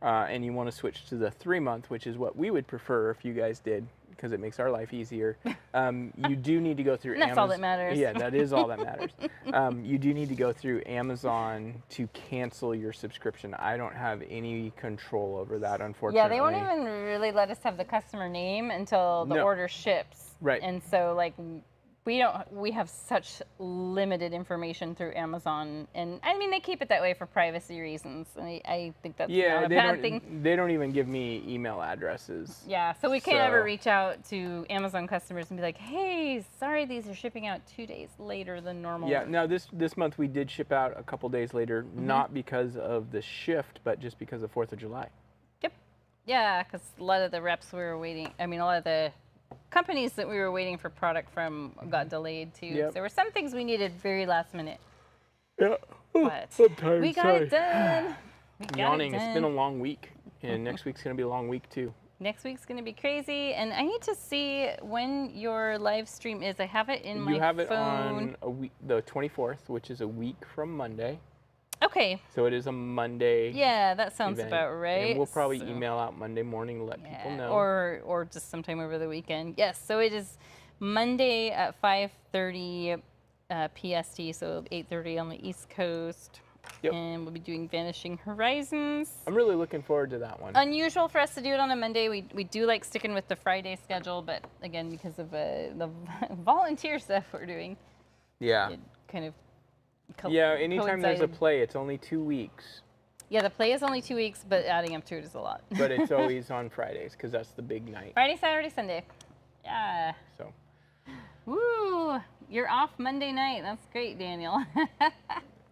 S1: and you want to switch to the 3-month, which is what we would prefer if you guys did, because it makes our life easier, you do need to go through
S2: Amazon. That's all that matters.
S1: Yeah, that is all that matters. You do need to go through Amazon to cancel your subscription. I don't have any control over that, unfortunately.
S2: Yeah, they won't even really let us have the customer name until the order ships.
S1: Right.
S2: And so like we have such limited information through Amazon, and I mean they keep it that way for privacy reasons, and I think that's not a bad thing.
S1: They don't even give me email addresses.
S2: Yeah, so we can't ever reach out to Amazon customers and be like, hey, sorry, these are shipping out 2 days later than normal.
S1: Yeah, now this month we did ship out a couple days later, not because of the shift, but just because of 4th of July.
S2: Yep. Yeah, because a lot of the reps we were waiting, a lot of the companies that we were waiting for product from got delayed too. Yep. There were some things we needed very last minute.
S1: Yeah.
S2: But we got it done.
S1: Yawning. It's been a long week, and next week's going to be a long week too.
S2: Next week's going to be crazy, and I need to see when your live stream is. I have it in my phone.
S1: You have it on the 24th, which is a week from Monday.
S2: Okay.
S1: So it is a Monday.
S2: Yeah, that sounds about right.
S1: And we'll probably email out Monday morning to let people know.
S2: Or just sometime over the weekend. Yes, so it is Monday at 5:30 PST, so 8:30 on the East Coast. Yep. And we'll be doing Vanishing Horizons.
S1: I'm really looking forward to that one.
S2: Unusual for us to do it on a Monday. We do like sticking with the Friday schedule, but again, because of the volunteer stuff we're doing.
S1: Yeah.
S2: It kind of
S1: anytime there's a play, it's only 2 weeks.
S2: Yeah, the play is only 2 weeks, but adding up to it is a lot.
S1: But it's always on Fridays, because that's the big night.
S2: Friday, Saturday, Sunday. Yeah.
S1: So.
S2: Woo! You're off Monday night. That's great, Daniel.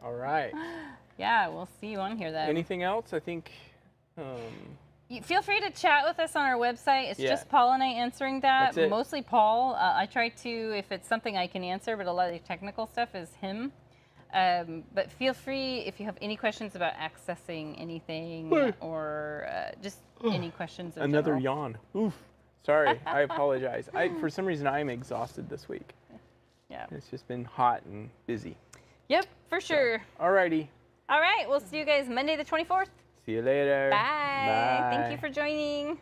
S1: All right.
S2: Yeah, we'll see you on here then.
S1: Anything else? I think...
S2: Feel free to chat with us on our website. It's just Paul and I answering that.
S1: That's it.
S2: Mostly Paul. I try to, if it's something I can answer, but a lot of the technical stuff is him. But feel free if you have any questions about accessing anything or just any questions in
S1: Another
S2: general.
S1: yawn. Oof. Sorry, I apologize. For some reason, I'm exhausted this week.
S2: Yeah.
S1: It's just been hot and busy.
S2: Yep, for sure.
S1: Alrighty.
S2: All right, we'll see you guys Monday the 24th.
S1: See you later.
S2: Bye. Thank you for joining.